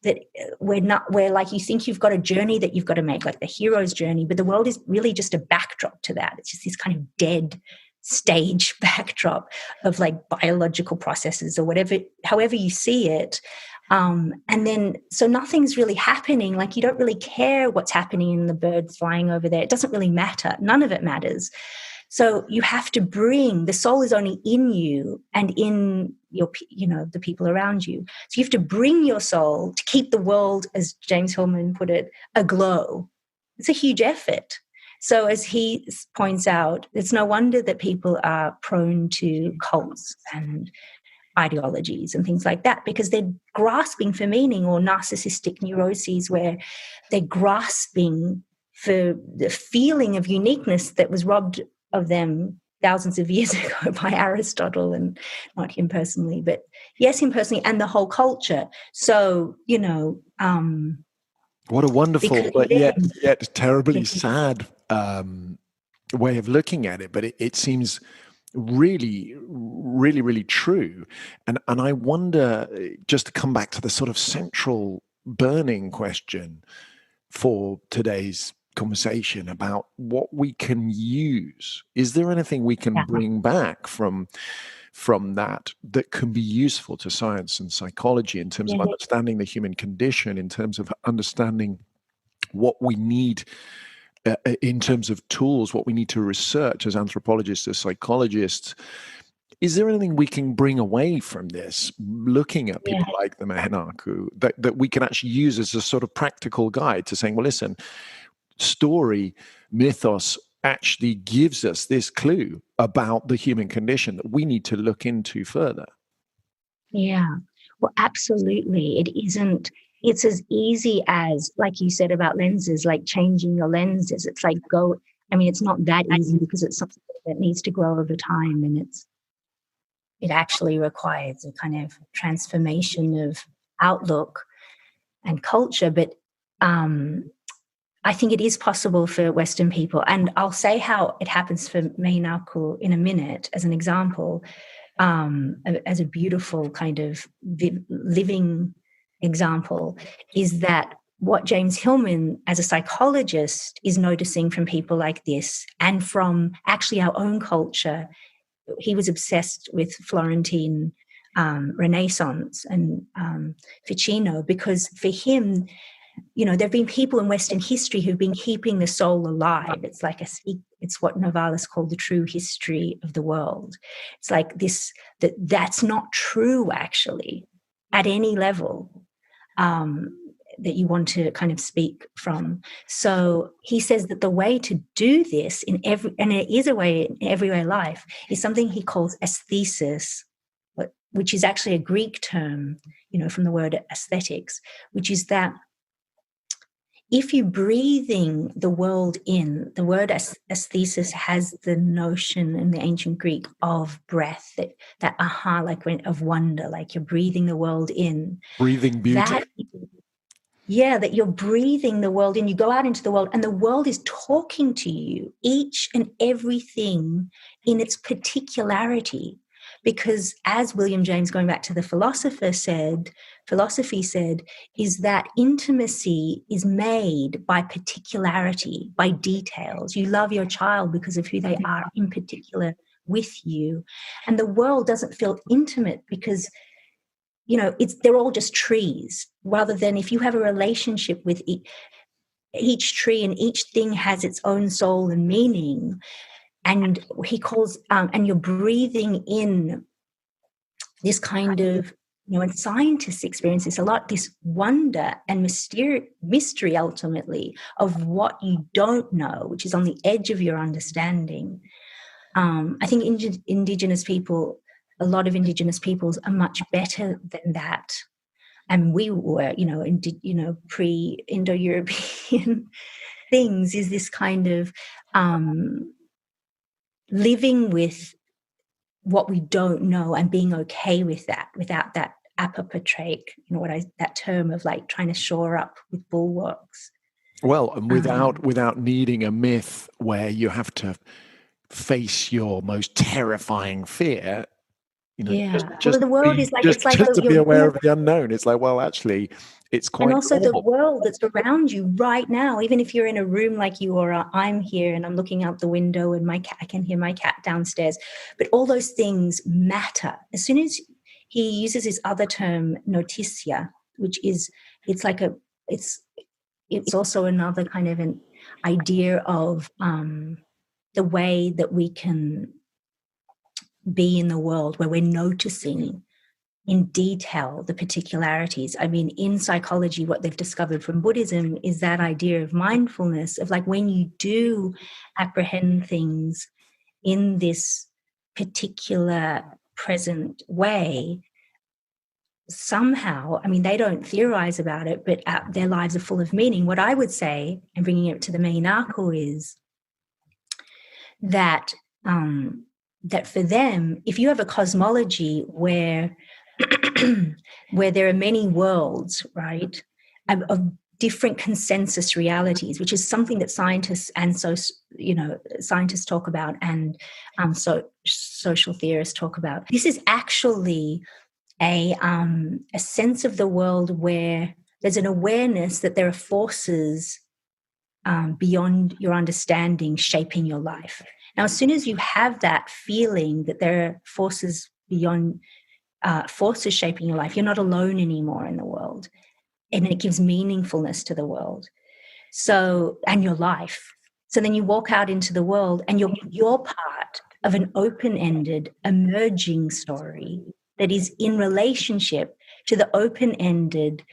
[SPEAKER 1] where like you think you've got a journey that you've got to make, like the hero's journey, but the world is really just a backdrop to that. It's just this kind of dead stage backdrop of like biological processes or whatever, however you see it. And then, so nothing's really happening. Like you don't really care what's happening in the birds flying over there. It doesn't really matter. None of it matters. So you have to bring, the soul is only in you and in your, the people around you. So you have to bring your soul to keep the world, as James Hillman put it, aglow. It's a huge effort. So as he points out, it's no wonder that people are prone to cults and ideologies and things like that, because they're grasping for meaning, or narcissistic neuroses where they're grasping for the feeling of uniqueness that was robbed of them thousands of years ago by Aristotle, and not him personally, but yes, him personally, and the whole culture. So,
[SPEAKER 2] what a wonderful, but yet terribly sad way of looking at it. But it seems really, really, really true. And I wonder, just to come back to the sort of central burning question for today's conversation about what we can use. Is there anything we can bring back from that can be useful to science and psychology in terms of understanding the human condition, in terms of understanding what we need in terms of tools, what we need to research as anthropologists, as psychologists? Is there anything we can bring away from this, looking at people like the Mehinaku, that we can actually use as a sort of practical guide to saying, well, listen, story, mythos actually gives us this clue about the human condition that we need to look into further?
[SPEAKER 1] Yeah, well, absolutely. It's as easy as, like you said about lenses, like changing your lenses. It's like it's not that easy, because it's something that needs to grow over time, and it actually requires a kind of transformation of outlook and culture. But I think it is possible for Western people. And I'll say how it happens for Mehinaku in a minute as an example, as a beautiful kind of living example, is that what James Hillman, as a psychologist, is noticing from people like this, and from actually our own culture. He was obsessed with Florentine Renaissance and Ficino, because for him, there have been people in Western history who've been keeping the soul alive. It's like it's what Novalis called the true history of the world. It's like this, that's not true actually at any level that you want to kind of speak from. So he says that the way to do this and it is a way in everyday life, is something he calls aesthesis, which is actually a Greek term, from the word aesthetics, which is that if you're breathing the world in, the word aesthesis has the notion in the ancient Greek of breath, that aha, like of wonder, like you're breathing the world in.
[SPEAKER 2] Breathing beauty.
[SPEAKER 1] That you're breathing the world in. You go out into the world and the world is talking to you, each and everything in its particularity. Because as William James, going back to the philosophy said, is that intimacy is made by particularity, by details. You love your child because of who they are in particular with you. And the world doesn't feel intimate because, they're all just trees, rather than if you have a relationship with each tree and each thing has its own soul and meaning, and he calls, and you're breathing in this kind of, and scientists experience this a lot, this wonder and mystery ultimately of what you don't know, which is on the edge of your understanding. I think Indigenous people, a lot of Indigenous peoples are much better than that. And we were, pre-Indo-European things, is this kind of living with what we don't know and being okay with that, without that apopatrake, that term of like trying to shore up with bulwarks.
[SPEAKER 2] Well, and without needing a myth where you have to face your most terrifying fear. Just
[SPEAKER 1] the world is like,
[SPEAKER 2] just to be aware of the unknown. It's like, well, actually, it's quite.
[SPEAKER 1] And also
[SPEAKER 2] normal.
[SPEAKER 1] The world that's around you right now, even if you're in a room like you or I'm here and I'm looking out the window and I can hear my cat downstairs, but all those things matter. As soon as he uses his other term, noticia, which is, it's also another kind of an idea of the way that we can be in the world, where we're noticing in detail the particularities. I mean, in psychology, what they've discovered from Buddhism is that idea of mindfulness, of like when you do apprehend things in this particular present way, somehow, I mean, they don't theorize about it, but their lives are full of meaning. What I would say, and bringing it to the Mehinaku, is that that for them, if you have a cosmology where where there are many worlds, right, of different consensus realities, which is something that scientists talk about, and social theorists talk about. This is actually a sense of the world where there's an awareness that there are forces beyond your understanding shaping your life. Now, as soon as you have that feeling that there are forces beyond, forces shaping your life, you're not alone anymore in the world. And it gives meaningfulness to the world. So, and your life. So then you walk out into the world and you're part of an open-ended, emerging story that is in relationship to the open-ended,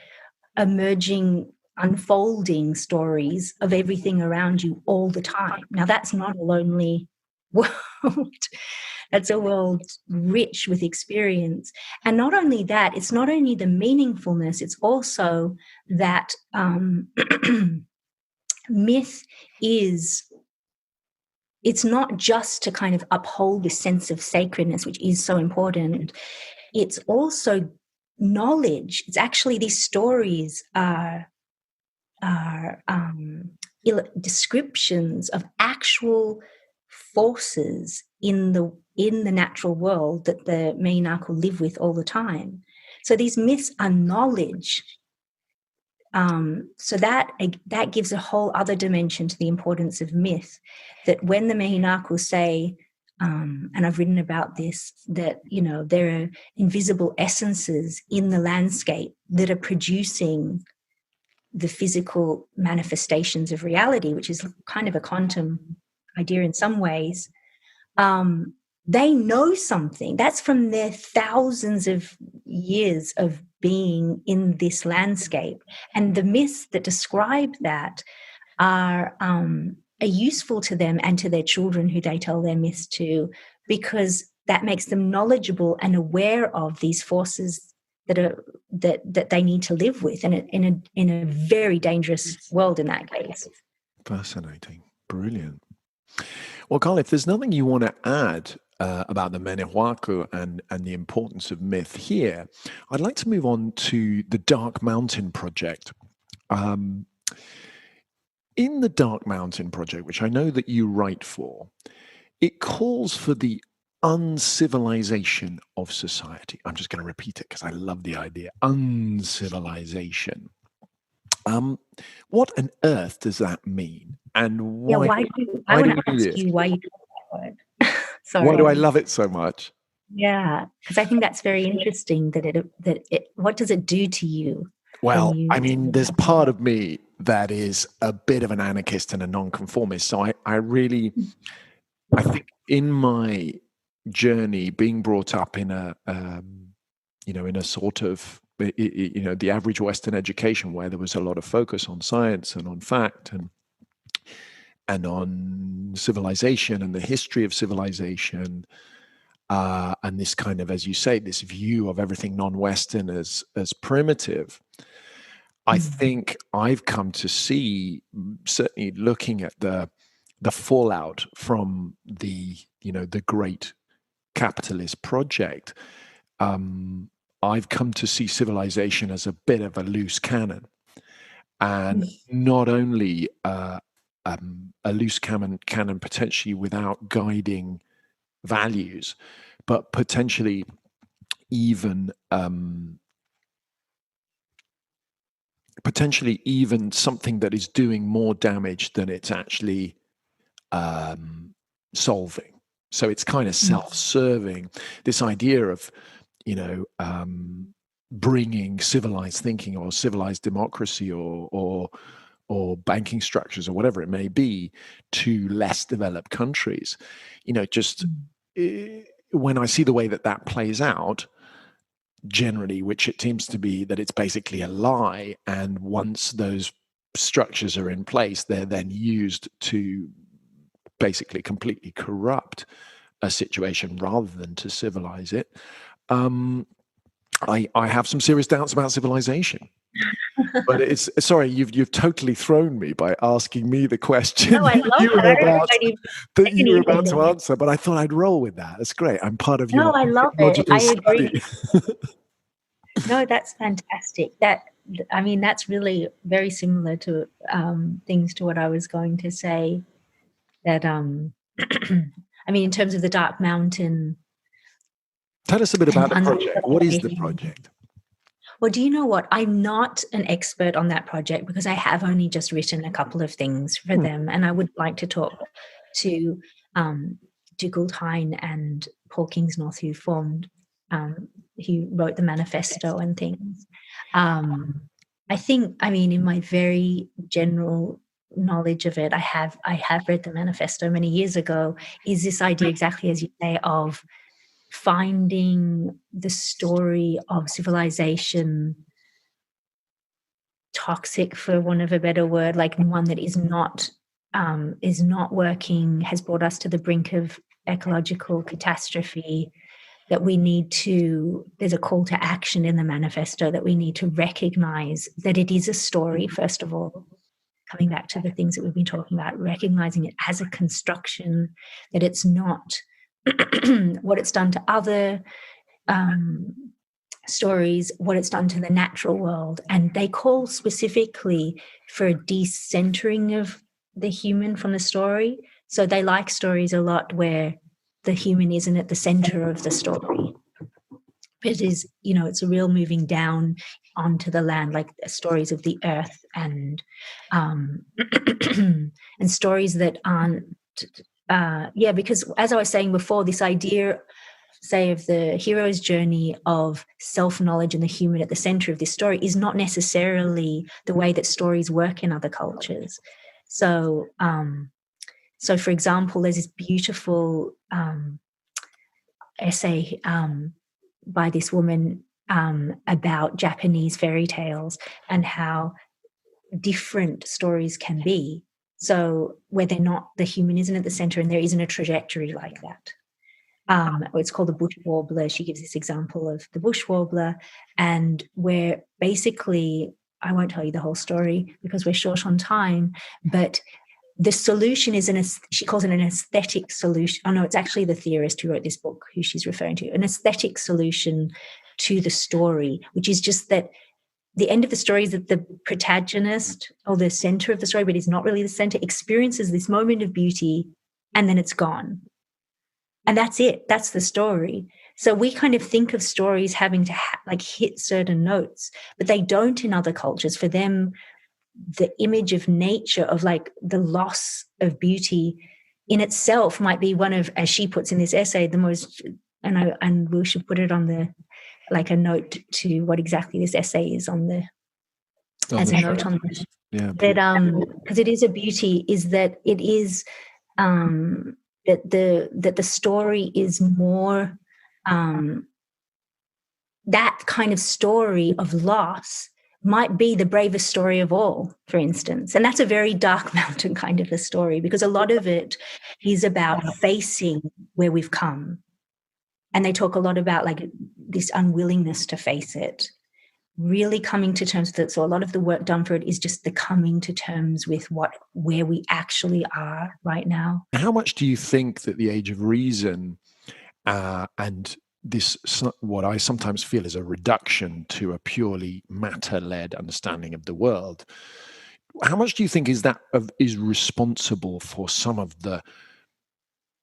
[SPEAKER 1] emerging, unfolding stories of everything around you all the time. Now, that's not a lonely world. That's a world rich with experience. And not only that, it's not only the meaningfulness, it's also that myth is, it's not just to kind of uphold this sense of sacredness, which is so important. It's also knowledge. It's actually, these stories are descriptions of actual forces in the natural world that the Mehinaku live with all the time. So these myths are knowledge. So that gives a whole other dimension to the importance of myth, that when the Mehinaku say, and I've written about this, that, there are invisible essences in the landscape that are producing the physical manifestations of reality, which is kind of a quantum idea in some ways. They know something. That's from their thousands of years of being in this landscape. And the myths that describe that are useful to them and to their children, who they tell their myths to, because that makes them knowledgeable and aware of these forces that they need to live with in a very dangerous world in that case.
[SPEAKER 2] Fascinating. Brilliant. Well, Carla, if there's nothing you want to add about the Mehinaku and the importance of myth here, I'd like to move on to the Dark Mountain Project. In the Dark Mountain Project, which I know that you write for, it calls for the uncivilization of society. I'm just going to repeat it because I love the idea. Uncivilization. What on earth does that mean? And why?
[SPEAKER 1] I want to ask you why you love that word. Sorry.
[SPEAKER 2] Why do I love it so much?
[SPEAKER 1] Yeah, because I think that's very interesting. What does it do to you?
[SPEAKER 2] Well, I mean, there's part of me that is a bit of an anarchist and a nonconformist. So I really, I think in my journey, being brought up in a in a sort of the average Western education where there was a lot of focus on science and on fact and on civilization and the history of civilization, and this kind of, as you say, this view of everything non-Western as primitive. I think I've come to see, certainly looking at the fallout from the great capitalist project, I've come to see civilization as a bit of a loose cannon, and not only a loose cannon potentially without guiding values, but potentially even something that is doing more damage than it's actually solving. So it's kind of self-serving, this idea of bringing civilized thinking or civilized democracy or banking structures or whatever it may be to less developed countries. When I see the way that plays out, generally, which it seems to be that it's basically a lie, and once those structures are in place, they're then used to basically completely corrupt a situation rather than to civilize it. I have some serious doubts about civilization. But it's sorry, you've totally thrown me by asking me the question
[SPEAKER 1] no, I love
[SPEAKER 2] that you were about to answer. But I thought I'd roll with that. That's great. I'm part of your.
[SPEAKER 1] No, I love it. I agree. No, that's fantastic. That's really very similar to things to what I was going to say. That in terms of the Dark Mountain.
[SPEAKER 2] Tell us a bit about the project. What is the project?
[SPEAKER 1] Well, do you know what? I'm not an expert on that project because I have only just written a couple of things for them, and I would like to talk to Dougal Hine and Paul Kingsnorth, who wrote the manifesto and things. I think, in my very general knowledge of it, I have read the manifesto many years ago, is this idea exactly as you say of finding the story of civilization toxic, for want of a better word, like one that is not working, has brought us to the brink of ecological catastrophe, that we need to, there's a call to action in the manifesto that we need to recognize that it is a story, first of all, coming back to the things that we've been talking about, recognizing it as a construction, that it's not what it's done to other stories, what it's done to the natural world. And they call specifically for a decentering of the human from the story. So they like stories a lot where the human isn't at the center of the story. It is, it's a real moving down onto the land, like stories of the earth and and stories that aren't, because as I was saying before, this idea, say, of the hero's journey of self-knowledge and the human at the center of this story is not necessarily the way that stories work in other cultures. So, for example, there's this beautiful essay by this woman about Japanese fairy tales and how different stories can be. So where they're not, the human isn't at the center and there isn't a trajectory like that. It's called the bush warbler. She gives this example of the bush warbler, and where basically, I won't tell you the whole story because we're short on time, but the solution is she calls it an aesthetic solution. Oh no, it's actually the theorist who wrote this book who she's referring to, an aesthetic solution to the story, which is just that the end of the story is that the protagonist, or the center of the story, but is not really the center, experiences this moment of beauty and then it's gone. And that's it. That's the story. So we kind of think of stories having to hit certain notes, but they don't in other cultures. For them, the image of nature, of the loss of beauty in itself might be one of, as she puts in this essay, the most, and we should put it on the, a note to what exactly this essay is on the, as a note on the, that, because it is a beauty, is that it is, that the story is more that kind of story of loss might be the bravest story of all, for instance. And that's a very dark mountain kind of a story, because a lot of it is about facing where we've come. And they talk a lot about like this unwillingness to face it, really coming to terms with it. So a lot of the work done for it is just the coming to terms with where we actually are right now.
[SPEAKER 2] How much do you think that the Age of Reason and this, what I sometimes feel is a reduction to a purely matter-led understanding of the world, how much do you think is responsible for some of the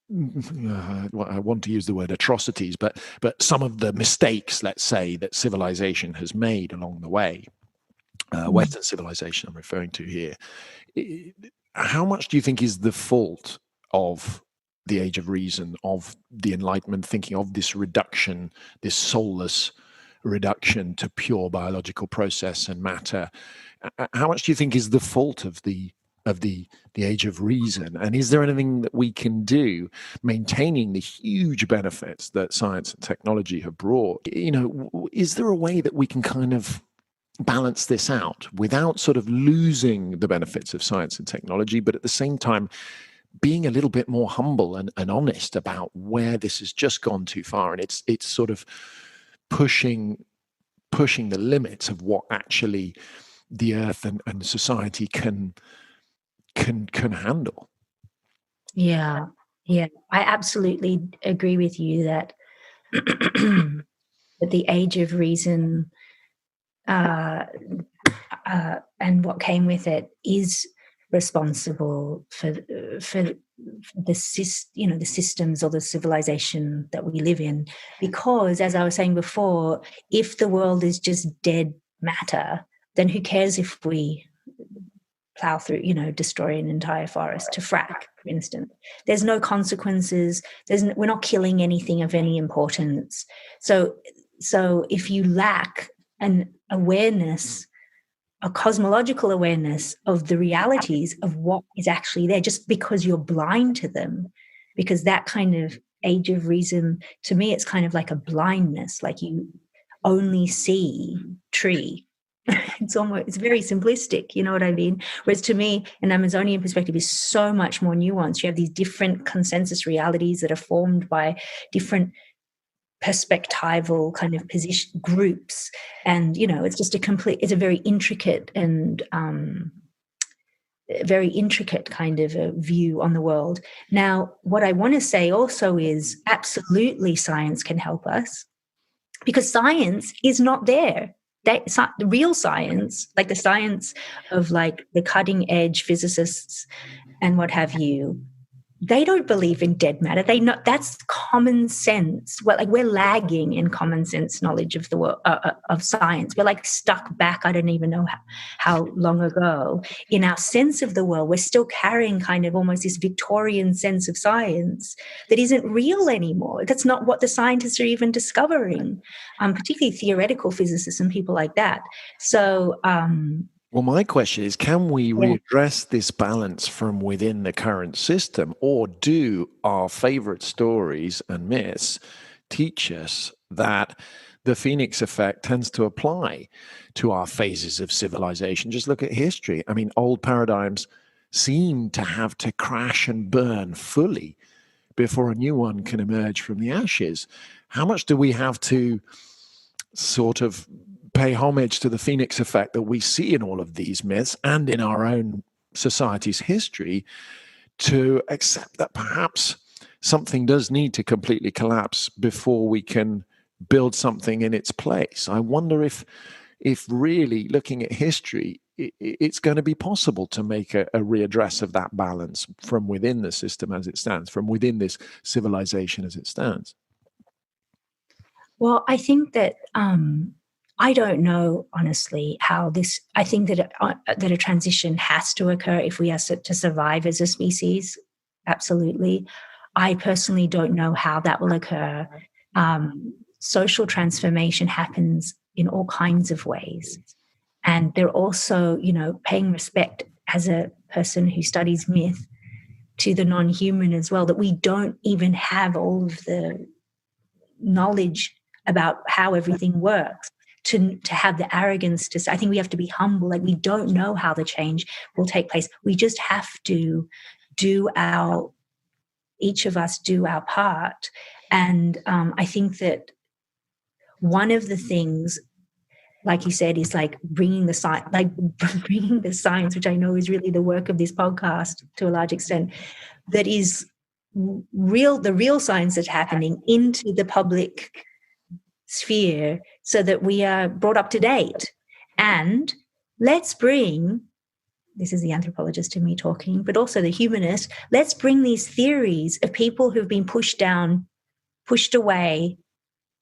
[SPEAKER 2] I want to use the word atrocities, but some of the mistakes, let's say, that civilization has made along the way, Western civilization I'm referring to here? How much do you think is the fault of the Age of Reason, of the Enlightenment thinking, of this reduction, this soulless reduction to pure biological process and matter? How much do you think is the fault of the Age of Reason? And is there anything that we can do, maintaining the huge benefits that science and technology have brought? Is there a way that we can kind of balance this out without sort of losing the benefits of science and technology, but at the same time being a little bit more humble and honest about where this has just gone too far, and it's sort of pushing the limits of what actually the earth and society can handle?
[SPEAKER 1] Yeah, I absolutely agree with you that that the Age of Reason and what came with it is responsible for the systems or the civilization that we live in. Because, as I was saying before, if the world is just dead matter, then who cares if we plow through, destroy an entire forest to frack, for instance? There's no consequences. We're not killing anything of any importance. So if you lack an awareness, a cosmological awareness of the realities of what is actually there, just because you're blind to them, because that kind of Age of Reason, to me, it's kind of like a blindness, like you only see tree. It's very simplistic, you know what I mean? Whereas to me, an Amazonian perspective is so much more nuanced. You have these different consensus realities that are formed by different perspectival kind of position groups, and it's just it's a very intricate and very intricate kind of a view on the world. Now, what I want to say also is absolutely science can help us, because science is not there. The real science, like the science of like the cutting edge physicists and what have you, they don't believe in dead matter. They know that's common sense. Well, like we're lagging in common sense knowledge of the world, of science. We're like stuck back. I don't even know how long ago. In our sense of the world, we're still carrying kind of almost this Victorian sense of science that isn't real anymore. That's not what the scientists are even discovering, particularly theoretical physicists and people like that. So,
[SPEAKER 2] well, my question is, can we readdress this balance from within the current system, or do our favorite stories and myths teach us that the Phoenix effect tends to apply to our phases of civilization? Just look at history. I mean, old paradigms seem to have to crash and burn fully before a new one can emerge from the ashes. How much do we have to sort of pay homage to the Phoenix effect that we see in all of these myths and in our own society's history to accept that perhaps something does need to completely collapse before we can build something in its place? I wonder if really looking at history, it's going to be possible to make a readdress of that balance from within the system as it stands, from within this civilization as it stands.
[SPEAKER 1] Well, I think that I don't know, honestly, how this. I think that that a transition has to occur if we are to survive as a species. Absolutely. I personally don't know how that will occur. Social transformation happens in all kinds of ways, and they're also, paying respect as a person who studies myth. to the non-human as well, that we don't even have all of the knowledge about how everything works, to have the arrogance to say, I think we have to be humble. Like, we don't know how the change will take place. We just have to each of us do our part. And I think that one of the things, like you said, is like bringing the science, which I know is really the work of this podcast to a large extent, that is the real science that's happening into the public sphere, so that we are brought up to date. And let's bring, this is the anthropologist in me talking, but also the humanist, let's bring these theories of people who've been pushed down, pushed away,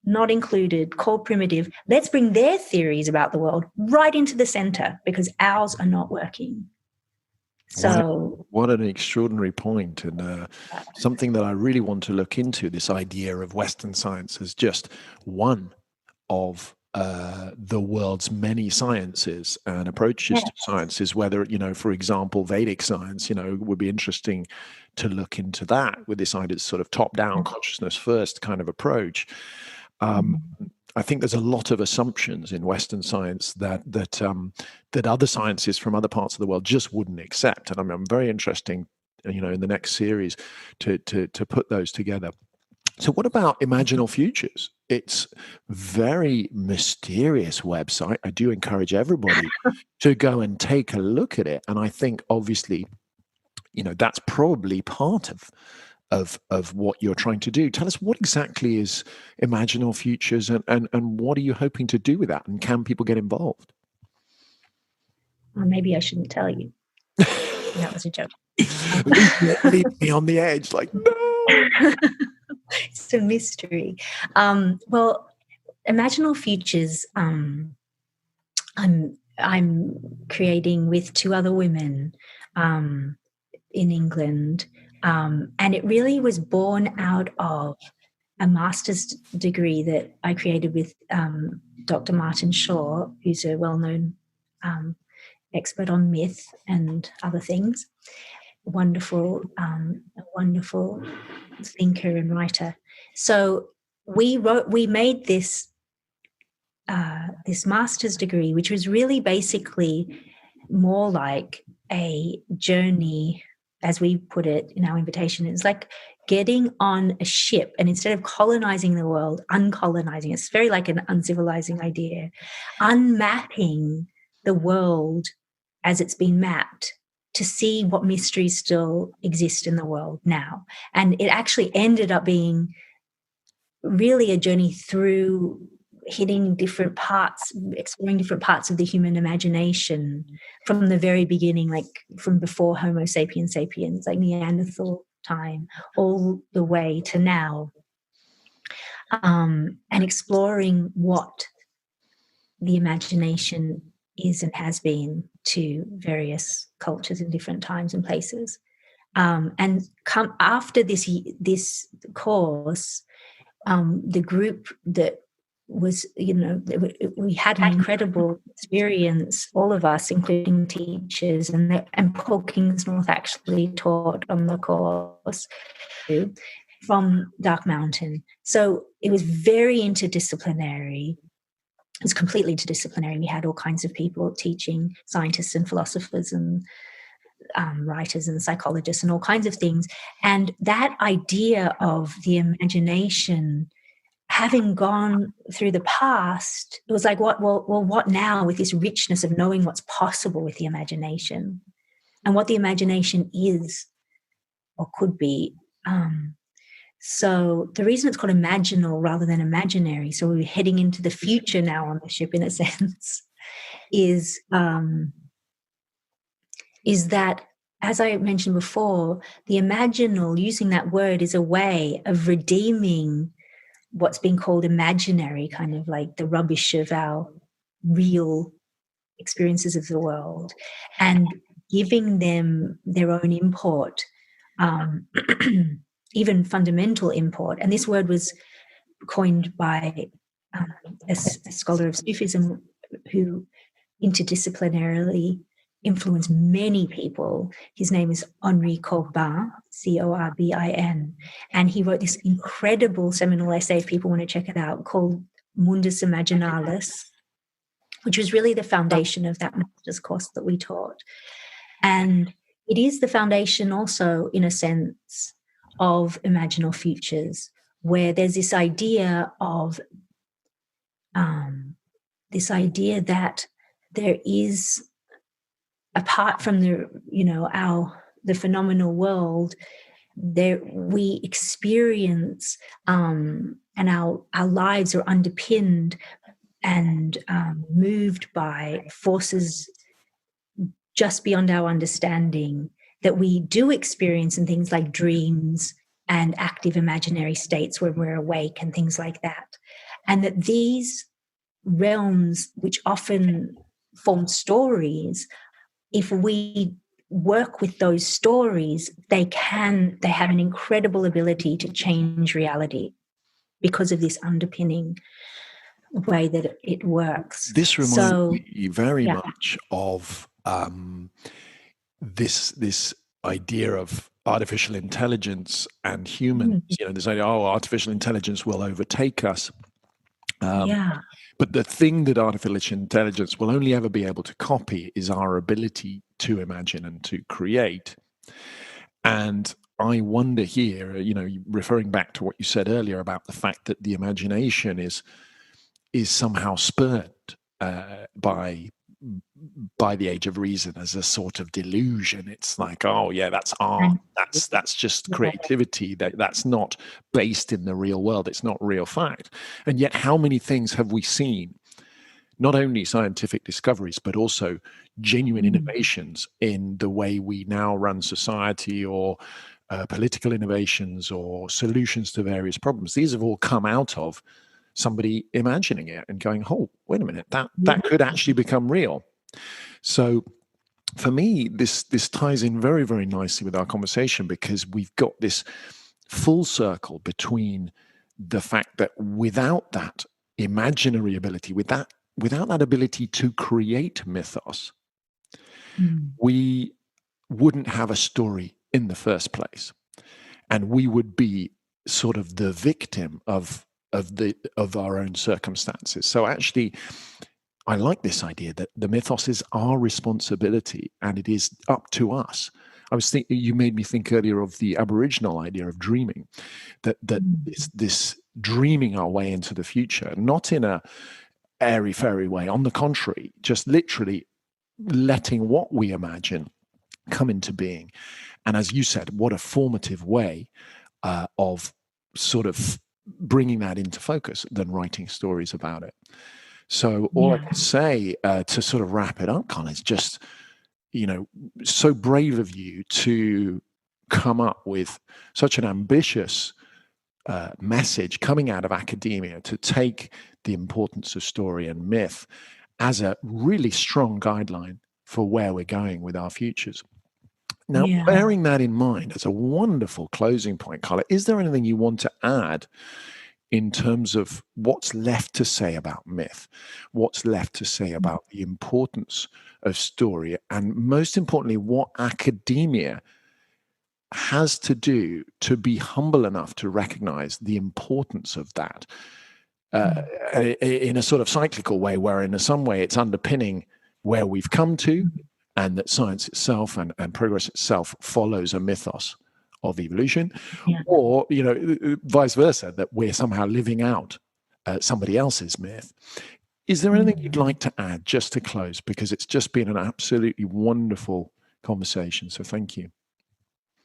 [SPEAKER 1] not included, called primitive. Let's bring their theories about the world right into the center, because ours are not working. So
[SPEAKER 2] what an extraordinary point, and something that I really want to look into, this idea of Western science as just one of the world's many sciences and approaches to sciences, whether, for example, Vedic science, would be interesting to look into that with this idea, sort of top-down consciousness first kind of approach. I think there's a lot of assumptions in Western science that other sciences from other parts of the world just wouldn't accept, and I'm very interesting, in the next series to put those together. So what about Imaginal Futures? It's very mysterious website. I do encourage everybody to go and take a look at it, and I think obviously, that's probably part of what you're trying to do. Tell us, what exactly is Imaginal Futures, and what are you hoping to do with that, and can people get involved?
[SPEAKER 1] Well, maybe I shouldn't tell you. That was a joke.
[SPEAKER 2] Leave me on the edge, like, no.
[SPEAKER 1] It's a mystery. Well, Imaginal Futures, I'm creating with two other women in England. And it really was born out of a master's degree that I created with Dr. Martin Shaw, who's a well-known expert on myth and other things. Wonderful thinker and writer. So we made this master's degree, which was really basically more like a journey, as we put it in our invitation. It's like getting on a ship, and instead of colonizing the world, uncolonizing. It's very like an uncivilizing idea, unmapping the world as it's been mapped, to see what mysteries still exist in the world now. And it actually ended up being really a journey through hitting different parts, exploring different parts of the human imagination from the very beginning, like from before Homo sapiens sapiens, like Neanderthal time, all the way to now, and exploring what the imagination is and has been to various cultures in different times and places. And come after this course, the group that was, we had an incredible experience, all of us, including teachers, and Paul Kingsnorth actually taught on the course from Dark Mountain. So it was very interdisciplinary. It was completely interdisciplinary. We had all kinds of people teaching, scientists and philosophers and writers and psychologists and all kinds of things. And that idea of the imagination, having gone through the past, it was like, what now, with this richness of knowing what's possible with the imagination and what the imagination is or could be. So the reason it's called imaginal rather than imaginary, so we're heading into the future now on the ship in a sense, is that, as I mentioned before, the imaginal, using that word, is a way of redeeming what's been called imaginary, kind of like the rubbish of our real experiences of the world, and giving them their own import, even fundamental import. And this word was coined by a scholar of Sufism who interdisciplinarily influenced many people. His name is Henri Corbin, Corbin, and he wrote this incredible seminal essay, if people want to check it out, called Mundus Imaginalis, which was really the foundation of that master's course that we taught. And it is the foundation also, in a sense, of Imaginal Futures, where there's this idea of that there is, apart from the phenomenal world, there we experience and our lives are underpinned and moved by forces just beyond our understanding, that we do experience in things like dreams and active imaginary states when we're awake and things like that. And that these realms, which often form stories, if we work with those stories, they have an incredible ability to change reality because of this underpinning way that it works.
[SPEAKER 2] This reminds me very much of this idea of artificial intelligence and humans. This idea, artificial intelligence will overtake us. But the thing that artificial intelligence will only ever be able to copy is our ability to imagine and to create. And I wonder here, referring back to what you said earlier about the fact that the imagination is somehow spurred by the age of reason as a sort of delusion. It's like, that's art, that's just creativity, that's not based in the real world, it's not real fact. And yet how many things have we seen, not only scientific discoveries but also genuine innovations in the way we now run society, or political innovations or solutions to various problems. These have all come out of somebody imagining it and going, wait a minute, that could actually become real. So for me, this ties in very, very nicely with our conversation, because we've got this full circle between the fact that without that imaginary ability, without that ability to create mythos, we wouldn't have a story in the first place, and we would be sort of the victim of our own circumstances. So actually, I like this idea that the mythos is our responsibility and it is up to us. I was thinking, you made me think earlier of the Aboriginal idea of dreaming, that this dreaming our way into the future, not in a airy-fairy way. On the contrary, just literally letting what we imagine come into being. And as you said, what a formative way of sort of bringing that into focus than writing stories about it. So all I can say to sort of wrap it up, Carla, is just, so brave of you to come up with such an ambitious message coming out of academia, to take the importance of story and myth as a really strong guideline for where we're going with our futures. Now, bearing that in mind as a wonderful closing point, Carla, is there anything you want to add in terms of what's left to say about myth, what's left to say about the importance of story, and most importantly, what academia has to do to be humble enough to recognize the importance of that in a sort of cyclical way, where in some way it's underpinning where we've come to, and that science itself and progress itself follows a mythos of evolution, or vice versa, that we're somehow living out somebody else's myth. Is there anything you'd like to add just to close? Because it's just been an absolutely wonderful conversation. So thank you.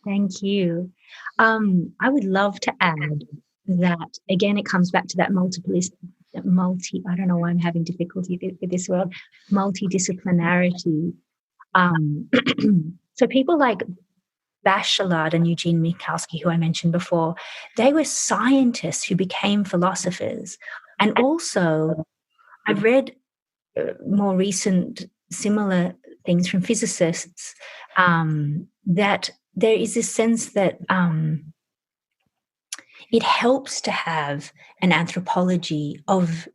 [SPEAKER 1] Thank you. I would love to add that, again, it comes back to that I don't know why I'm having difficulty with this word, multidisciplinarity. So people like Bachelard and Eugene Minkowski, who I mentioned before, they were scientists who became philosophers. And also, I've read more recent similar things from physicists, that there is this sense that it helps to have an anthropology of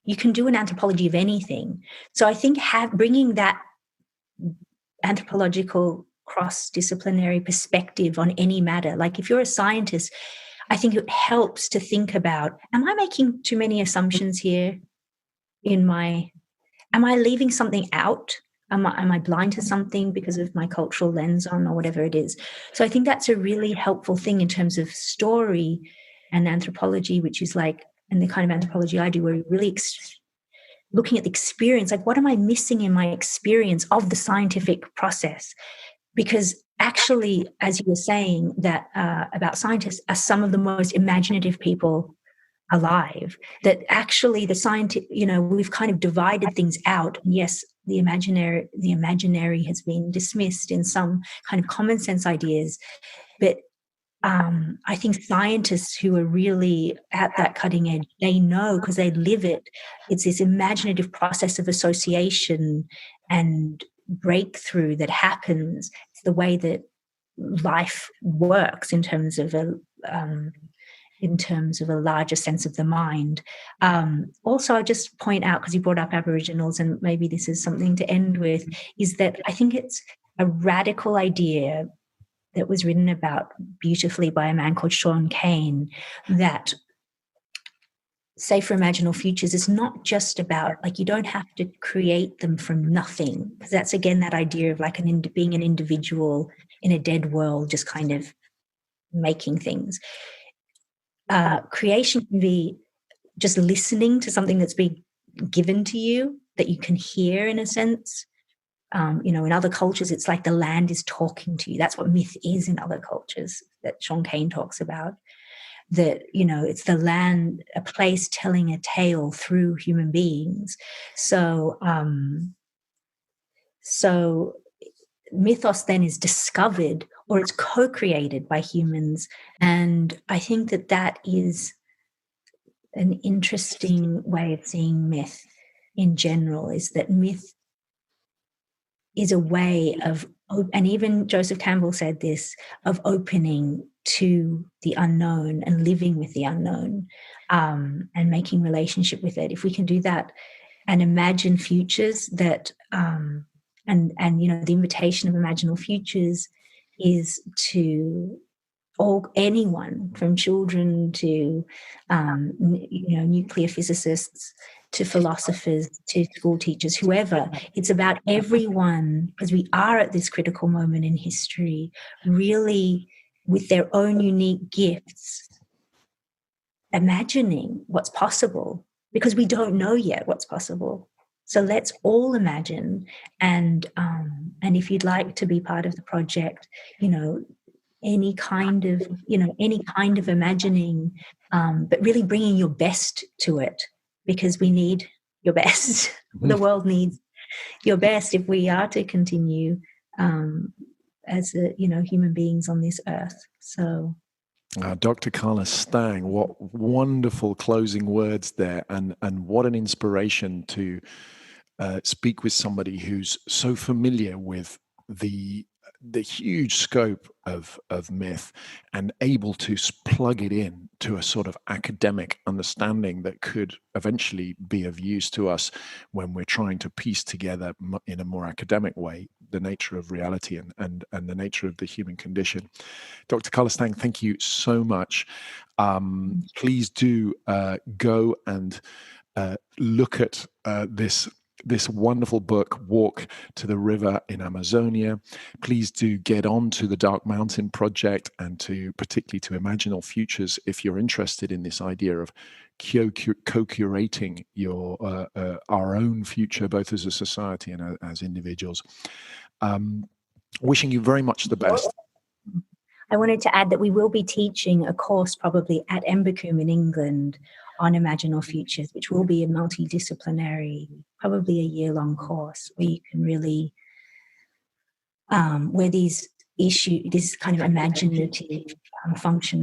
[SPEAKER 1] you can do an anthropology of anything. So I think bringing that anthropological cross-disciplinary perspective on any matter, like if you're a scientist, I think it helps to think about, am I making too many assumptions here am I leaving something out? Am I blind to something because of my cultural lens on, or whatever it is? So I think that's a really helpful thing in terms of story and anthropology, which is like, and the kind of anthropology I do, where we're really looking at the experience, like what am I missing in my experience of the scientific process? Because actually, as you were saying, that about scientists are some of the most imaginative people alive, that actually the scientific, we've kind of divided things out. And yes, the imaginary has been dismissed in some kind of common sense ideas, but I think scientists who are really at that cutting edge, they know because they live it. It's this imaginative process of association and breakthrough that happens. It's the way that life works in terms of a larger sense of the mind. Also, I'll just point out, because you brought up Aboriginals, and maybe this is something to end with, is that I think it's a radical idea that was written about beautifully by a man called Sean Kane, that, say, for Imaginal Futures, it's not just about, like, you don't have to create them from nothing, because that's, again, that idea of like being an individual in a dead world, just kind of making things. Creation can be just listening to something that's being given to you, that you can hear in a sense. In other cultures, it's like the land is talking to you. That's what myth is in other cultures that Sean Kane talks about. That, it's the land, a place telling a tale through human beings. So mythos then is discovered, or it's co-created by humans. And I think that is an interesting way of seeing myth in general, is that myth is a way of, and even Joseph Campbell said this, of opening to the unknown and living with the unknown, and making relationship with it. If we can do that and imagine futures that, and the invitation of Imaginal Futures is to anyone, from children to nuclear physicists, to philosophers, to school teachers, whoever. It's about everyone, because we are at this critical moment in history, really with their own unique gifts, imagining what's possible, because we don't know yet what's possible. So let's all imagine. And if you'd like to be part of the project, any kind of imagining, but really bringing your best to it, because we need your best. The world needs your best if we are to continue as human beings on this earth. So
[SPEAKER 2] Dr. Carla Stang, what wonderful closing words there, and what an inspiration to speak with somebody who's so familiar with the huge scope of myth, and able to plug it in to a sort of academic understanding that could eventually be of use to us when we're trying to piece together in a more academic way the nature of reality and the nature of the human condition. Dr. Carla Stang, thank you so much. Please do go and look at this wonderful book, Walk to the River in Amazonia. Please do get on to the Dark Mountain Project, and particularly to Imaginal Futures if you're interested in this idea of co-curating our own future, both as a society and as individuals. Wishing you very much the best.
[SPEAKER 1] I wanted to add that we will be teaching a course probably at Embecombe in England on Imaginal Futures, which will be a multidisciplinary, probably a year-long course where you can really, where this kind of imaginative function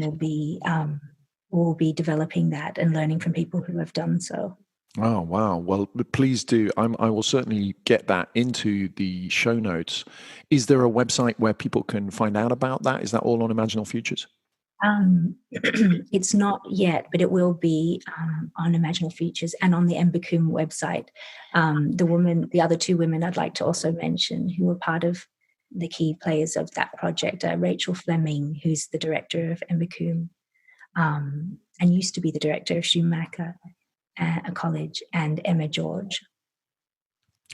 [SPEAKER 1] will be developing that and learning from people who have done so.
[SPEAKER 2] Oh, wow. Well, please do. I will certainly get that into the show notes. Is there a website where people can find out about that? Is that all on Imaginal Futures?
[SPEAKER 1] It's not yet, but it will be on Imaginal Futures and on the Mbecum website. The other two women I'd like to also mention who were part of the key players of that project are Rachel Fleming, who's the director of Mbecum, and used to be the director of Schumacher College, and Emma George.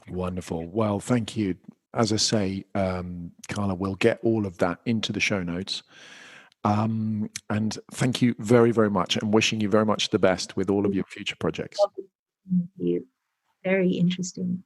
[SPEAKER 2] Wonderful. Well, thank you. As I say, Carla, we'll get all of that into the show notes. And thank you very, very much, and wishing you very much the best with all of your future projects.
[SPEAKER 1] Thank you. Very interesting.